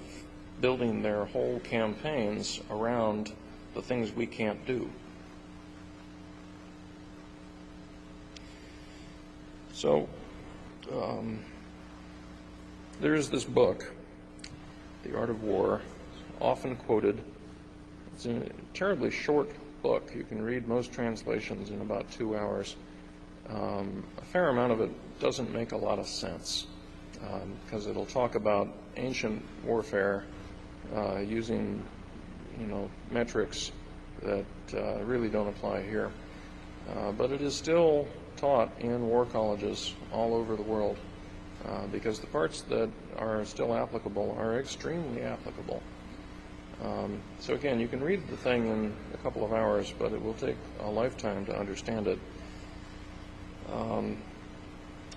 building their whole campaigns around the things we can't do. So there's this book, The Art of War, often quoted. It's a terribly short book. You can read most translations in about 2 hours. A fair amount of it doesn't make a lot of sense because it'll talk about ancient warfare using, metrics that really don't apply here. But it is still taught in war colleges all over the world because the parts that are still applicable are extremely applicable. So again, you can read the thing in a couple of hours, but it will take a lifetime to understand it.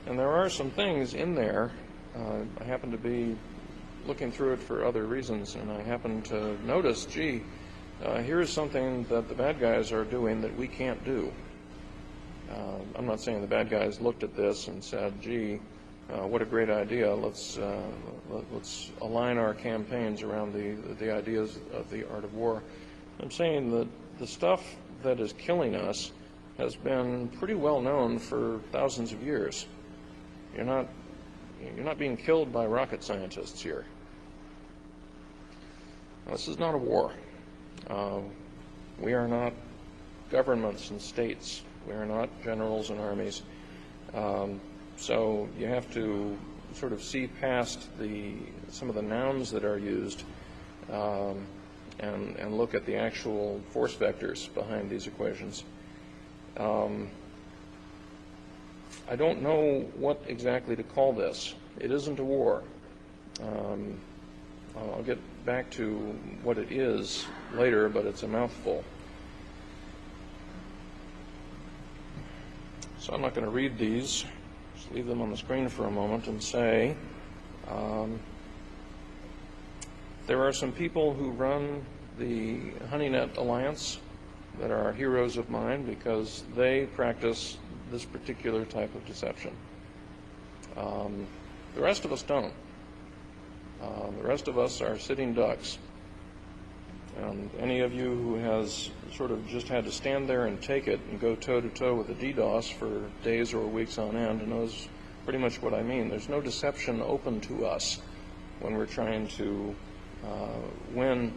And there are some things in there. I happen to be looking through it for other reasons, and I happen to notice, gee, here's something that the bad guys are doing that we can't do. I'm not saying the bad guys looked at this and said, gee, what a great idea. Let's align our campaigns around the ideas of the art of war. I'm saying that the stuff that is killing us has been pretty well known for thousands of years. You're not being killed by rocket scientists here. This is not a war. We are not governments and states. We are not generals and armies. So you have to sort of see past some of the nouns that are used and look at the actual force vectors behind these equations. I don't know what exactly to call this. It isn't a war. I'll get back to what it is later, but it's a mouthful. So I'm not going to read these. Just leave them on the screen for a moment and say there are some people who run the HoneyNet Alliance that are heroes of mine because they practice this particular type of deception. The rest of us don't. The rest of us are sitting ducks. And any of you who has sort of just had to stand there and take it and go toe-to-toe with a DDoS for days or weeks on end knows pretty much what I mean. There's no deception open to us when we're trying to win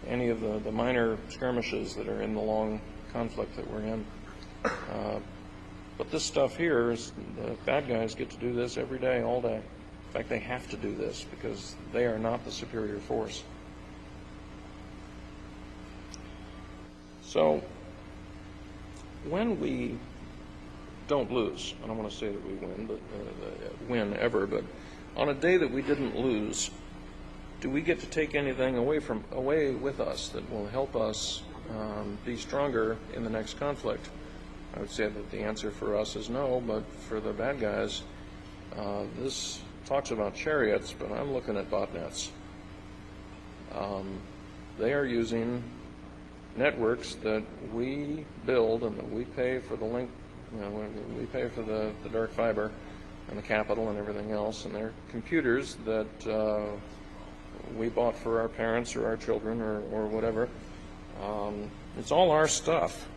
any of the minor skirmishes that are in the long conflict that we're in. But this stuff here, the bad guys get to do this every day, all day. In fact, they have to do this because they are not the superior force. So when we don't lose, I don't want to say that we win, but win ever, but on a day that we didn't lose, do we get to take anything away with us that will help us be stronger in the next conflict? I would say that the answer for us is no, but for the bad guys, this talks about chariots, but I'm looking at botnets. They are using networks that we build and that we pay for the link, we pay for the dark fiber and the capital and everything else, and they're computers that we bought for our parents or our children or whatever. It's all our stuff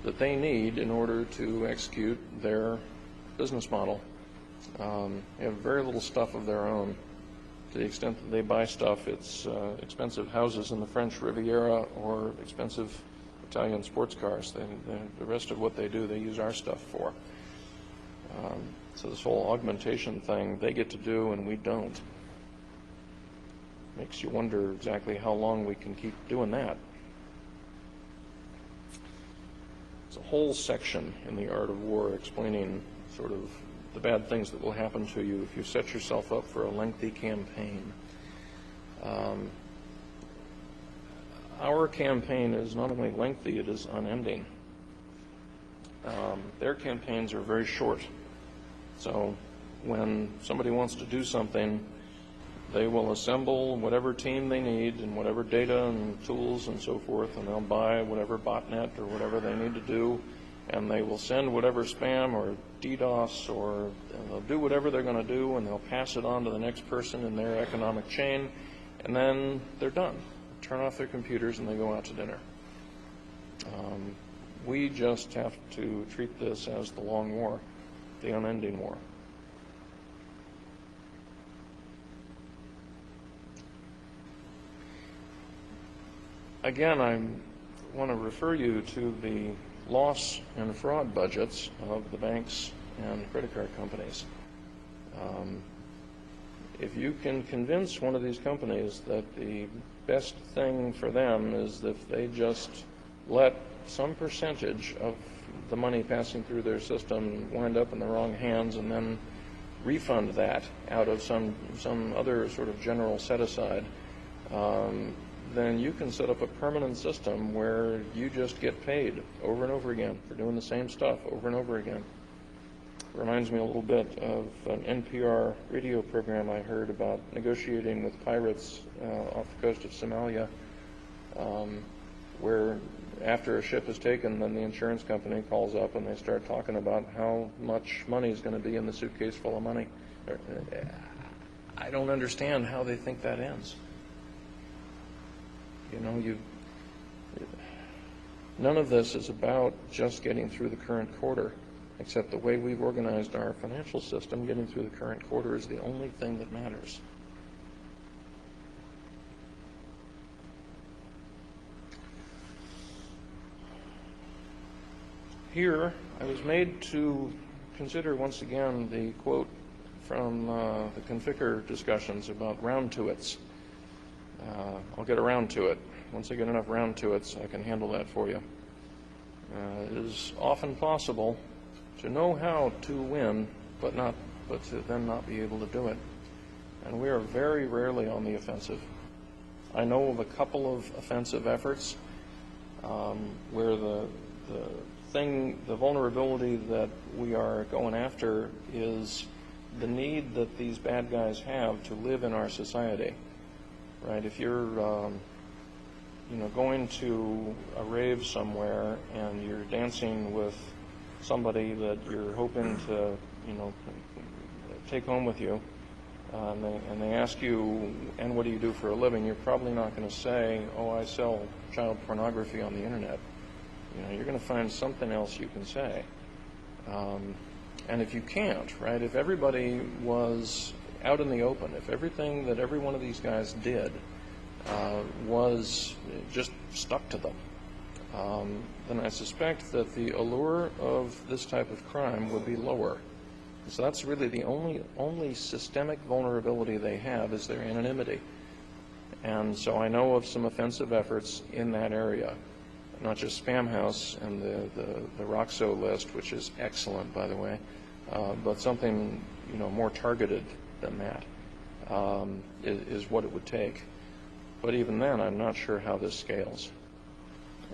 that they need in order to execute their business model. They have very little stuff of their own. To the extent that they buy stuff, it's expensive houses in the French Riviera or expensive Italian sports cars. The rest of what they do, they use our stuff for. So this whole augmentation thing, they get to do and we don't. Makes you wonder exactly how long we can keep doing that. It's a whole section in The Art of War explaining sort of the bad things that will happen to you if you set yourself up for a lengthy campaign. Our campaign is not only lengthy, it is unending. their campaigns are very short. So when somebody wants to do something, they will assemble whatever team they need and whatever data and tools and so forth, and they'll buy whatever botnet or whatever they need to do, and they will send whatever spam or DDoS, or they'll do whatever they're going to do, and they'll pass it on to the next person in their economic chain, and then they're done. Turn off their computers and they go out to dinner. We just have to treat this as the long war, the unending war. Again, I want to refer you to the loss and fraud budgets of the banks and credit card companies. If you can convince one of these companies that the best thing for them is if they just let some percentage of the money passing through their system wind up in the wrong hands and then refund that out of some other sort of general set-aside, then you can set up a permanent system where you just get paid over and over again for doing the same stuff over and over again. It reminds me a little bit of an NPR radio program I heard about negotiating with pirates off the coast of Somalia, where after a ship is taken, then the insurance company calls up and they start talking about how much money is going to be in the suitcase full of money. I don't understand how they think that ends. You know, none of this is about just getting through the current quarter, except the way we've organized our financial system, getting through the current quarter is the only thing that matters. Here, I was made to consider once again the quote from the Conficker discussions about round-to-its. I'll get around to it. Once I get enough round-to-its, I can handle that for you. It is often possible to know how to win, but to then not be able to do it. And we are very rarely on the offensive. I know of a couple of offensive efforts where the vulnerability that we are going after is the need that these bad guys have to live in our society. Right? If you're, going to a rave somewhere and you're dancing with somebody that you're hoping to, take home with you, and they ask you, and what do you do for a living? You're probably not going to say, oh, I sell child pornography on the internet. You're going to find something else you can say. And if you can't, right, if everybody was out in the open, if everything that every one of these guys did was just stuck to them, then I suspect that the allure of this type of crime would be lower. So that's really the only systemic vulnerability they have is their anonymity. And so I know of some offensive efforts in that area, not just Spamhaus and the Roxo list, which is excellent, by the way, but something more targeted than that is what it would take. But even then, I'm not sure how this scales.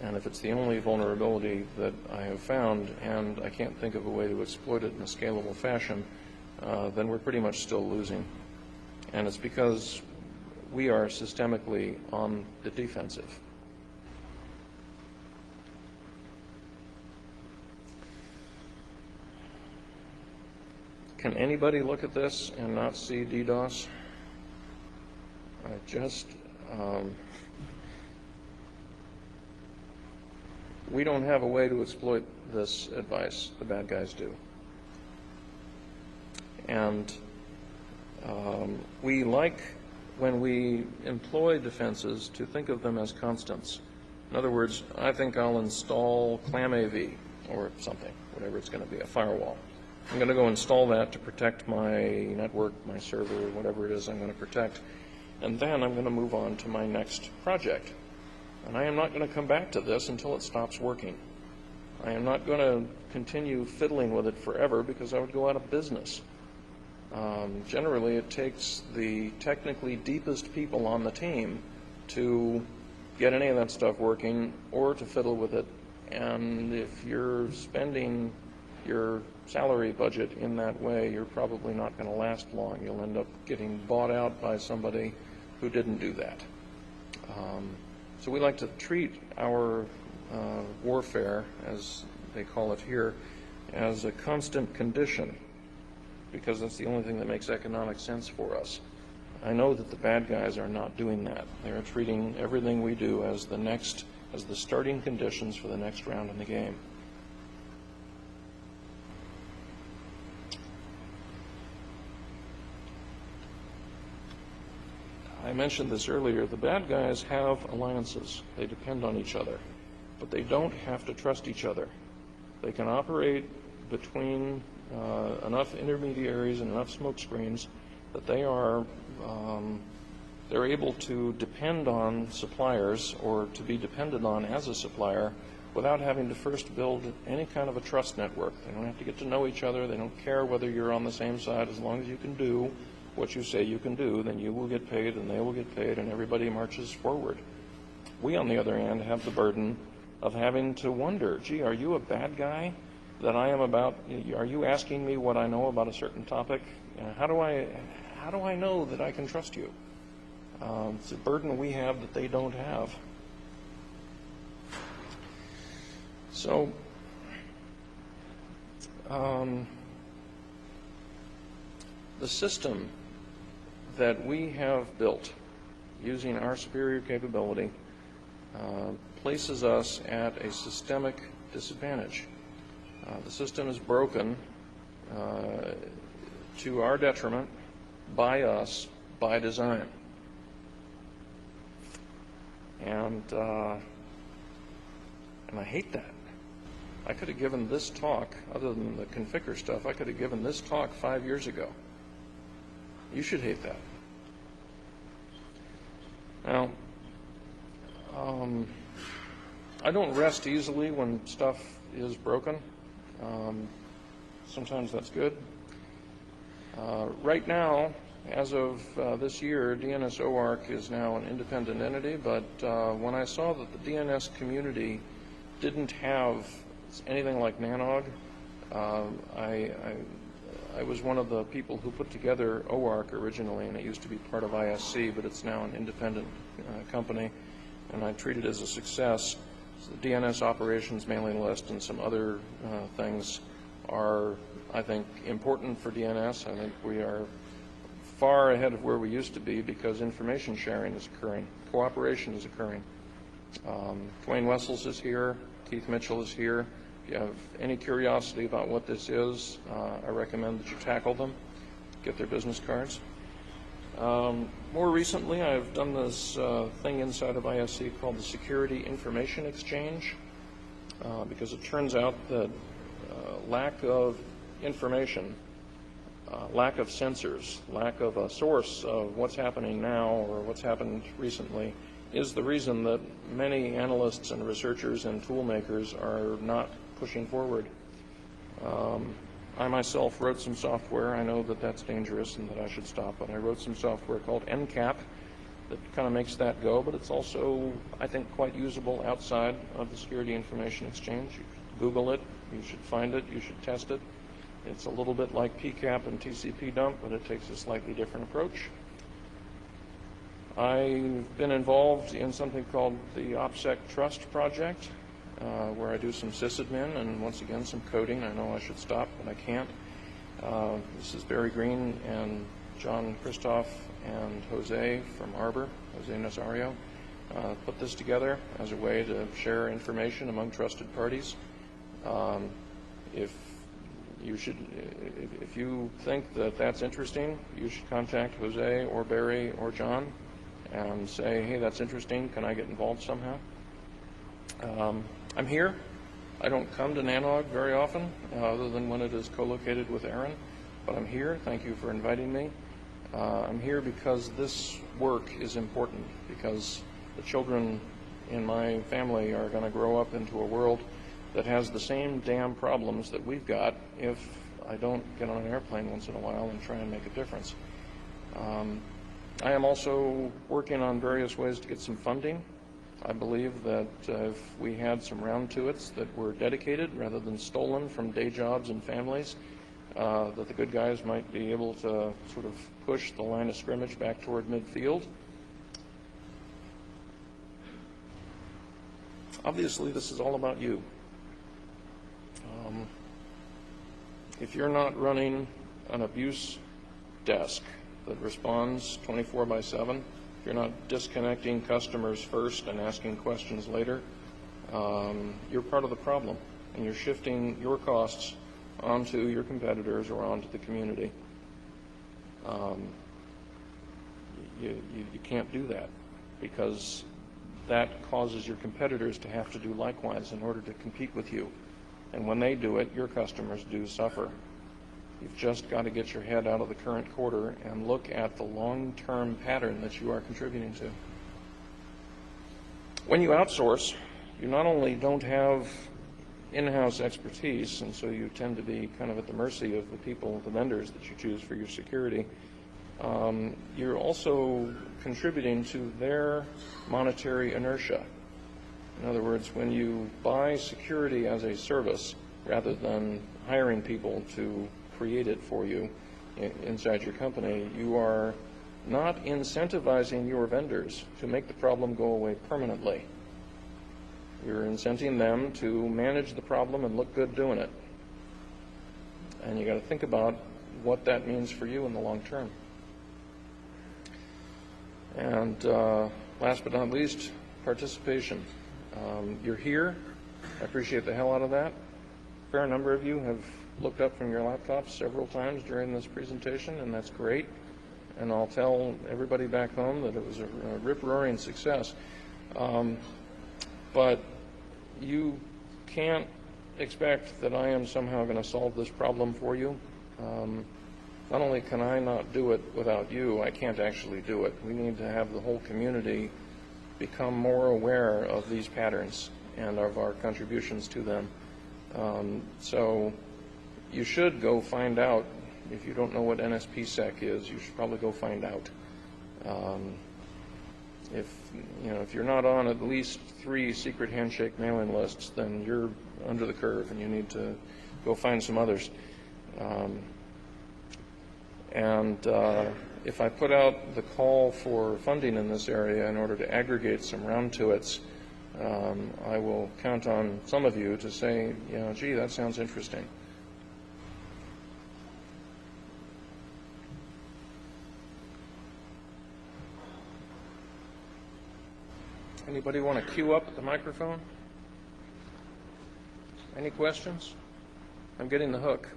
And if it's the only vulnerability that I have found, and I can't think of a way to exploit it in a scalable fashion, then we're pretty much still losing. And it's because we are systemically on the defensive. Can anybody look at this and not see DDoS? We don't have a way to exploit this advice. The bad guys do. And we like, when we employ defenses, to think of them as constants. In other words, I think I'll install ClamAV or something, whatever it's going to be, a firewall. I'm going to go install that to protect my network, my server, whatever it is I'm going to protect. And then I'm going to move on to my next project. And I am not going to come back to this until it stops working. I am not going to continue fiddling with it forever because I would go out of business. Generally, it takes the technically deepest people on the team to get any of that stuff working or to fiddle with it And if you're spending your salary budget in that way, you're probably not going to last long. You'll end up getting bought out by somebody who didn't do that. So we like to treat our warfare, as they call it here, as a constant condition, because that's the only thing that makes economic sense for us. I know that the bad guys are not doing that. They're treating everything we do as the starting conditions for the next round in the game. I mentioned this earlier. The bad guys have alliances. They depend on each other, but they don't have to trust each other. They can operate between enough intermediaries and enough smoke screens that they're able to depend on suppliers, or to be depended on as a supplier, without having to first build any kind of a trust network. They don't have to get to know each other. They don't care whether you're on the same side. As long as you can do what you say you can do, then you will get paid and they will get paid, and everybody marches forward. We, on the other hand, have the burden of having to wonder, gee, are you a bad guy that I am about? Are you asking me what I know about a certain topic? How do I know that I can trust you? It's a burden we have that they don't have. So, the system that we have built using our superior capability places us at a systemic disadvantage. The system is broken to our detriment, by us, by design. And I hate that. I could have given this talk, other than the configure stuff, I could have given this talk 5 years ago. You should hate that. Now, I don't rest easily when stuff is broken. Sometimes that's good. Right now, as of this year, DNS OARC is now an independent entity, but when I saw that the DNS community didn't have anything like NANOG, I was one of the people who put together OARC originally, and it used to be part of ISC, but it's now an independent company, and I treat it as a success. So the DNS operations mailing list and some other things are, I think, important for DNS. I think we are far ahead of where we used to be because information sharing is occurring, cooperation is occurring. Dwayne Wessels is here, Keith Mitchell is here. If you have any curiosity about what this is, I recommend that you tackle them, get their business cards. More recently, I've done this thing inside of ISC called the Security Information Exchange, because it turns out that lack of information, lack of sensors, lack of a source of what's happening now or what's happened recently is the reason that many analysts and researchers and tool makers are not pushing forward. I myself wrote some software. I know that that's dangerous and that I should stop, but I wrote some software called NCAP that kind of makes that go, but it's also, I think, quite usable outside of the Security Information Exchange. You should Google it, you should find it, you should test it. It's a little bit like PCAP and TCP dump, but it takes a slightly different approach. I've been involved in something called the OPSEC Trust Project, where I do some sysadmin and, once again, some coding. I know I should stop, but I can't. This is Barry Green and John Christoph and Jose from Arbor, Jose Nazario, put this together as a way to share information among trusted parties. If you think that that's interesting, you should contact Jose or Barry or John and say, hey, that's interesting, can I get involved somehow? I'm here. I don't come to NANOG very often, other than when it is co-located with Aaron, but I'm here. Thank you for inviting me. I'm here because this work is important, because the children in my family are going to grow up into a world that has the same damn problems that we've got if I don't get on an airplane once in a while and try and make a difference. I am also working on various ways to get some funding. I believe that if we had some round-to-its that were dedicated rather than stolen from day jobs and families, that the good guys might be able to sort of push the line of scrimmage back toward midfield. Obviously, this is all about you. If you're not running an abuse desk that responds 24/7, if you're not disconnecting customers first and asking questions later, you're part of the problem, and you're shifting your costs onto your competitors or onto the community. You can't do that, because that causes your competitors to have to do likewise in order to compete with you. And when they do it, your customers do suffer. You've just got to get your head out of the current quarter and look at the long-term pattern that you are contributing to. When you outsource, you not only don't have in-house expertise, and so you tend to be kind of at the mercy of the people, the vendors that you choose for your security, you're also contributing to their monetary inertia. In other words, when you buy security as a service rather than hiring people to create it for you inside your company, you are not incentivizing your vendors to make the problem go away permanently. You're incenting them to manage the problem and look good doing it. And you got to think about what that means for you in the long term. And last but not least, participation. You're here. I appreciate the hell out of that. A fair number of you have looked up from your laptops several times during this presentation, and that's great. And I'll tell everybody back home that it was a rip-roaring success. But you can't expect that I am somehow going to solve this problem for you. Not only can I not do it without you, I can't actually do it. We need to have the whole community become more aware of these patterns and of our contributions to them. So you should go find out. If you don't know what NSPSec is, you should probably go find out. If you're not on at least 3 secret handshake mailing lists, then you're under the curve, and you need to go find some others. If I put out the call for funding in this area in order to aggregate some round-to-its, I will count on some of you to say, gee, that sounds interesting. Anybody want to queue up at the microphone? Any questions? I'm getting the hook.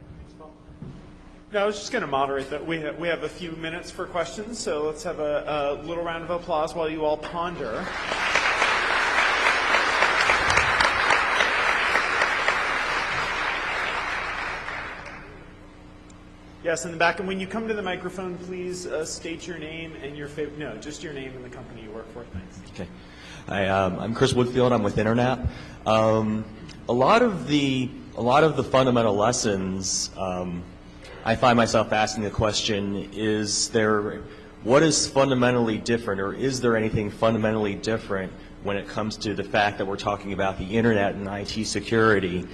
No, I was just going to moderate that. We have a few minutes for questions, so let's have a little round of applause while you all ponder. Yes, in the back. And when you come to the microphone, please state your name and your favorite. No, just your name and the company you work for. Thanks. Okay. I'm Chris Woodfield. I'm with Internet. A lot of the fundamental lessons. I find myself asking the question: what is fundamentally different, or is there anything fundamentally different when it comes to the fact that we're talking about the Internet and IT security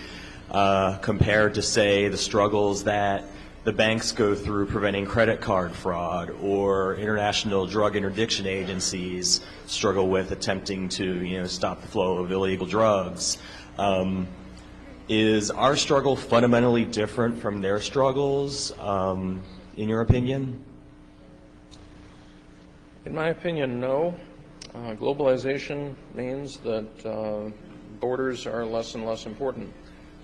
compared to, say, the struggles that the banks go through preventing credit card fraud, or international drug interdiction agencies struggle with attempting to stop the flow of illegal drugs? Is our struggle fundamentally different from their struggles, in your opinion? In my opinion, no. Globalization means that borders are less and less important.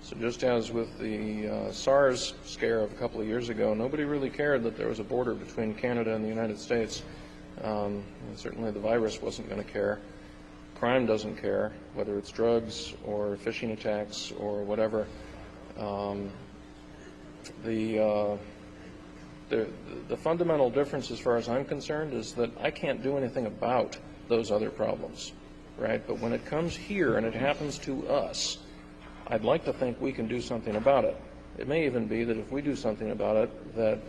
So just as with the SARS scare of a couple of years ago, nobody really cared that there was a border between Canada and the United States. And certainly the virus wasn't going to care. Crime doesn't care, whether it's drugs or phishing attacks or whatever. The fundamental difference, as far as I'm concerned, is that I can't do anything about those other problems, right? But when it comes here and it happens to us, I'd like to think we can do something about it. It may even be that if we do something about it, that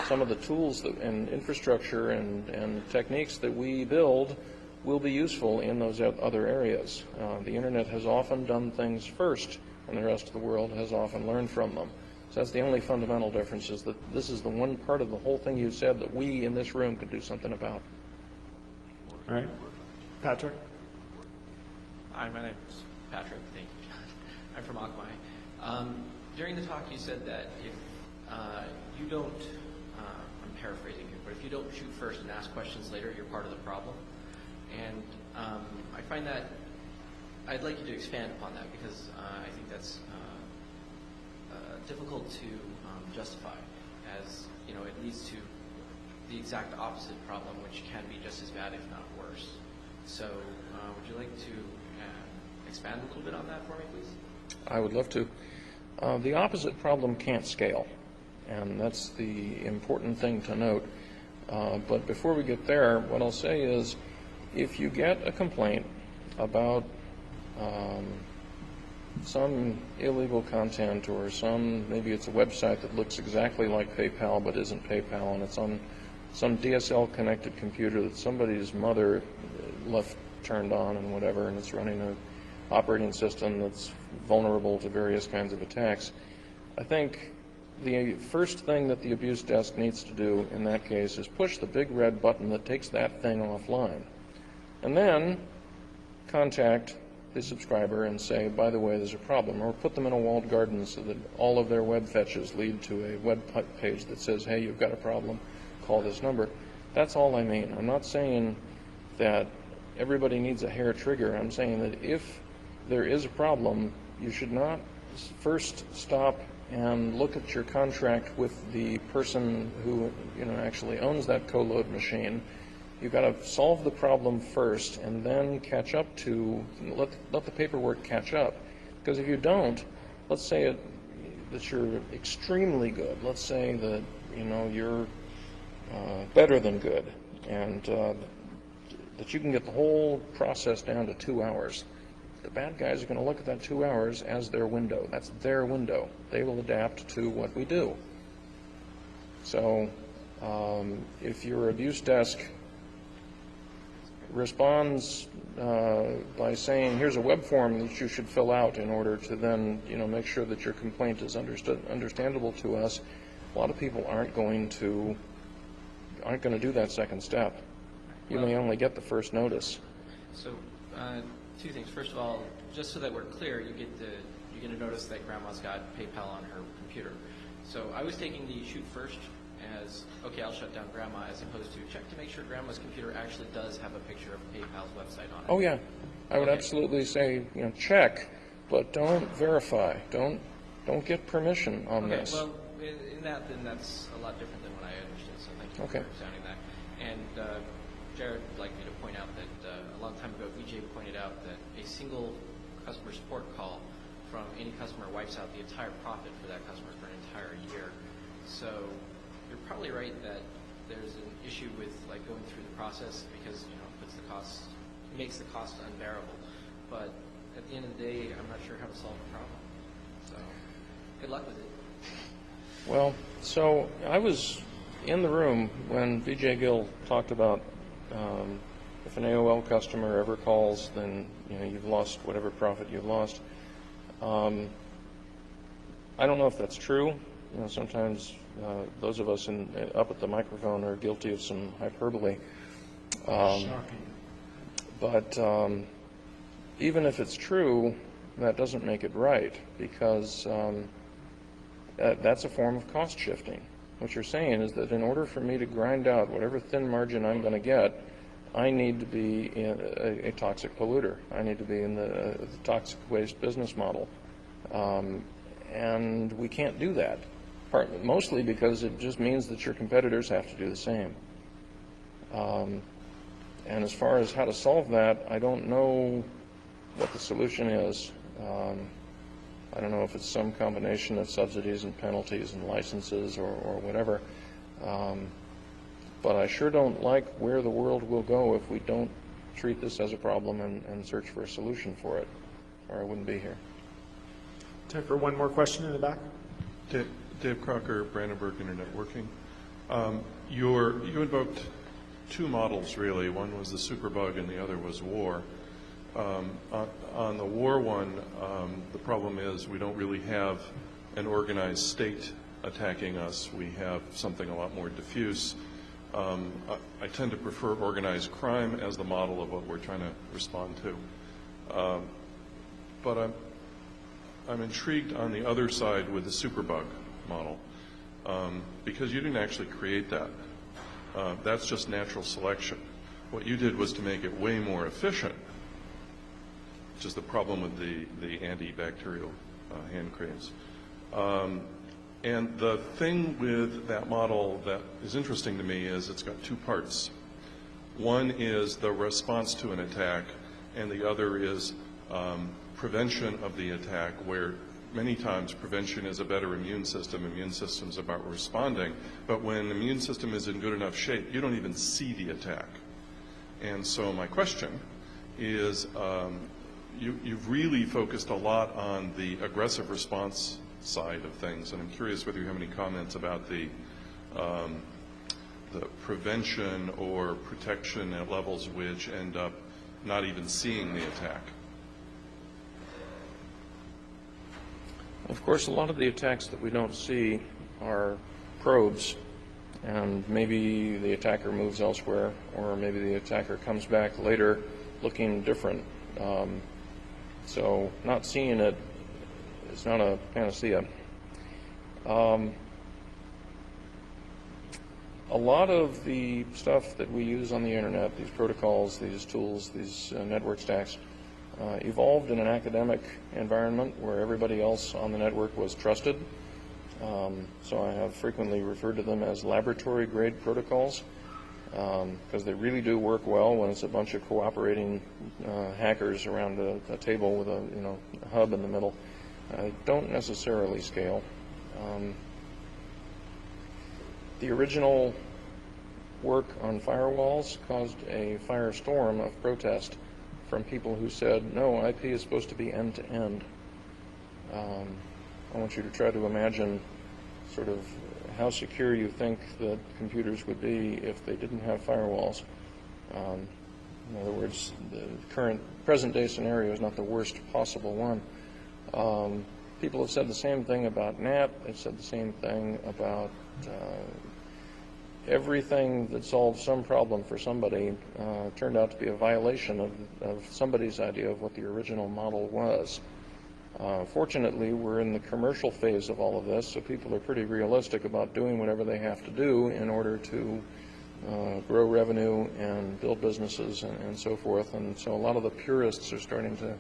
some of the tools and infrastructure and techniques that we build will be useful in those other areas. The internet has often done things first, and the rest of the world has often learned from them. So that's the only fundamental difference, is that this is the one part of the whole thing you said that we in this room could do something about. All right. Patrick? Hi, my name is Patrick. Thank you, John. I'm from Akamai. During the talk, you said that if you don't, I'm paraphrasing here, but if you don't shoot first and ask questions later, you're part of the problem. And I find that I'd like you to expand upon that, because I think that's difficult to justify, as you know, it leads to the exact opposite problem, which can be just as bad, if not worse. So would you like to expand a little bit on that for me, please? I would love to. The opposite problem can't scale, and that's the important thing to note. But before we get there, what I'll say is, if you get a complaint about some illegal content, or maybe it's a website that looks exactly like PayPal but isn't PayPal, and it's on some DSL connected computer that somebody's mother left turned on and whatever, and it's running an operating system that's vulnerable to various kinds of attacks, I think the first thing that the abuse desk needs to do in that case is push the big red button that takes that thing offline, and then contact the subscriber and say, by the way, there's a problem, or put them in a walled garden so that all of their web fetches lead to a web page that says, hey, you've got a problem, call this number. That's all I mean. I'm not saying that everybody needs a hair trigger. I'm saying that if there is a problem, you should not first stop and look at your contract with the person who actually owns that co-load machine. You've got to solve the problem first, and then catch up to let the paperwork catch up. Because if you don't, let's say that you're extremely good. Let's say that you're better than good, and that you can get the whole process down to 2 hours. The bad guys are going to look at that 2 hours as their window. That's their window. They will adapt to what we do. So if your abuse desk responds by saying, here's a web form that you should fill out in order to then make sure that your complaint is understandable to us, a lot of people aren't going to do that second step. You may only get the first notice. So two things. First of all, just so that we're clear, you get a notice that Grandma's got PayPal on her computer. So I was taking the shoot first as, okay, I'll shut down Grandma, as opposed to check to make sure Grandma's computer actually does have a picture of PayPal's website on it. Oh yeah, I would absolutely say check, but don't verify. Don't get permission on this. Well, in that, then that's a lot different than what I understood. So thank you for sounding that. And Jared would like me to point out that a long time ago, VJ pointed out that a single customer support call from any customer wipes out the entire profit for that customer for an entire year. So you're probably right that there's an issue with going through the process, because it makes the cost unbearable. But at the end of the day, I'm not sure how to solve the problem. So good luck with it. Well, so I was in the room when VJ Gill talked about if an AOL customer ever calls, then you've lost whatever profit you've lost. I don't know if that's true. Sometimes those of us up at the microphone are guilty of some hyperbole. Shocking. But even if it's true, that doesn't make it right, because that's a form of cost shifting. What you're saying is that in order for me to grind out whatever thin margin I'm going to get, I need to be in a toxic polluter. I need to be in the toxic waste business model. And we can't do that, mostly because it just means that your competitors have to do the same. And as far as how to solve that, I don't know what the solution is. I don't know if it's some combination of subsidies and penalties and licenses or whatever. But I sure don't like where the world will go if we don't treat this as a problem and search for a solution for it, or I wouldn't be here. Time for one more question in the back. Dave Crocker, Brandenburg Internet Working. You invoked two models, really. One was the Superbug and the other was war. On the war one, the problem is we don't really have an organized state attacking us. We have something a lot more diffuse. I tend to prefer organized crime as the model of what we're trying to respond to. But I'm intrigued on the other side with the Superbug model, because you didn't actually create that. That's just natural selection. What you did was to make it way more efficient, which is the problem with the antibacterial hand creams. And the thing with that model that is interesting to me is it's got two parts. One is the response to an attack, and the other is prevention of the attack, where many times prevention is a better immune system. Immune system's about responding, but when the immune system is in good enough shape, you don't even see the attack. And so my question is, you've really focused a lot on the aggressive response side of things, and I'm curious whether you have any comments about the prevention or protection at levels which end up not even seeing the attack. Of course, a lot of the attacks that we don't see are probes, and maybe the attacker moves elsewhere, or maybe the attacker comes back later looking different. So not seeing it is not a panacea. A lot of the stuff that we use on the internet, these protocols, these tools, these network stacks, evolved in an academic environment where everybody else on the network was trusted. So I have frequently referred to them as laboratory-grade protocols, because they really do work well when it's a bunch of cooperating hackers around a table with a hub in the middle. Don't necessarily scale. The original work on firewalls caused a firestorm of protest from people who said, no, IP is supposed to be end-to-end. I want you to try to imagine sort of how secure you think that computers would be if they didn't have firewalls. In other words, the present-day scenario is not the worst possible one. People have said the same thing about NAT. They've said the same thing about everything that solved some problem for somebody turned out to be a violation of somebody's idea of what the original model was. Fortunately, we're in the commercial phase of all of this, so people are pretty realistic about doing whatever they have to do in order to grow revenue and build businesses and so forth. And so a lot of the purists are starting to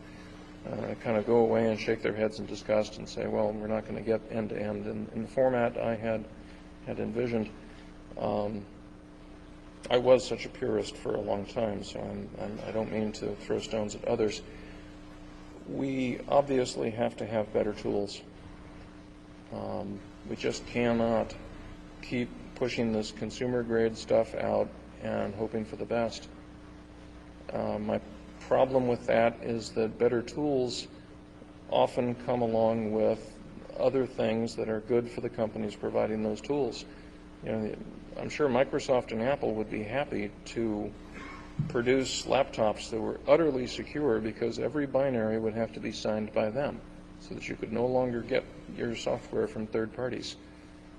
kind of go away and shake their heads in disgust and say, well, we're not going to get end-to-end in the format I had envisioned. I was such a purist for a long time, so I don't mean to throw stones at others. We obviously have to have better tools. We just cannot keep pushing this consumer-grade stuff out and hoping for the best. My problem with that is that better tools often come along with other things that are good for the companies providing those tools. I'm sure Microsoft and Apple would be happy to produce laptops that were utterly secure because every binary would have to be signed by them so that you could no longer get your software from third parties.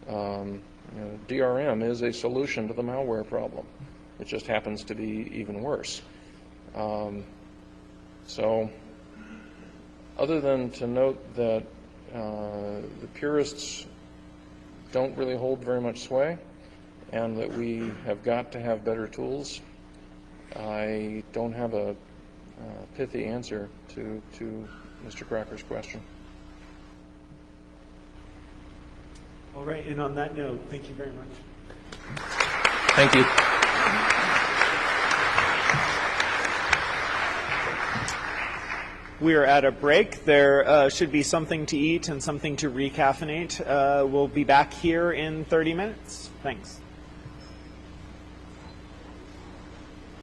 DRM is a solution to the malware problem. It just happens to be even worse. So other than to note that the purists don't really hold very much sway and that we have got to have better tools, I don't have a pithy answer to Mr. Crocker's question. All right, and on that note, thank you very much. Thank you. We are at a break. There should be something to eat and something to recaffeinate. We'll be back here in 30 minutes. Thanks.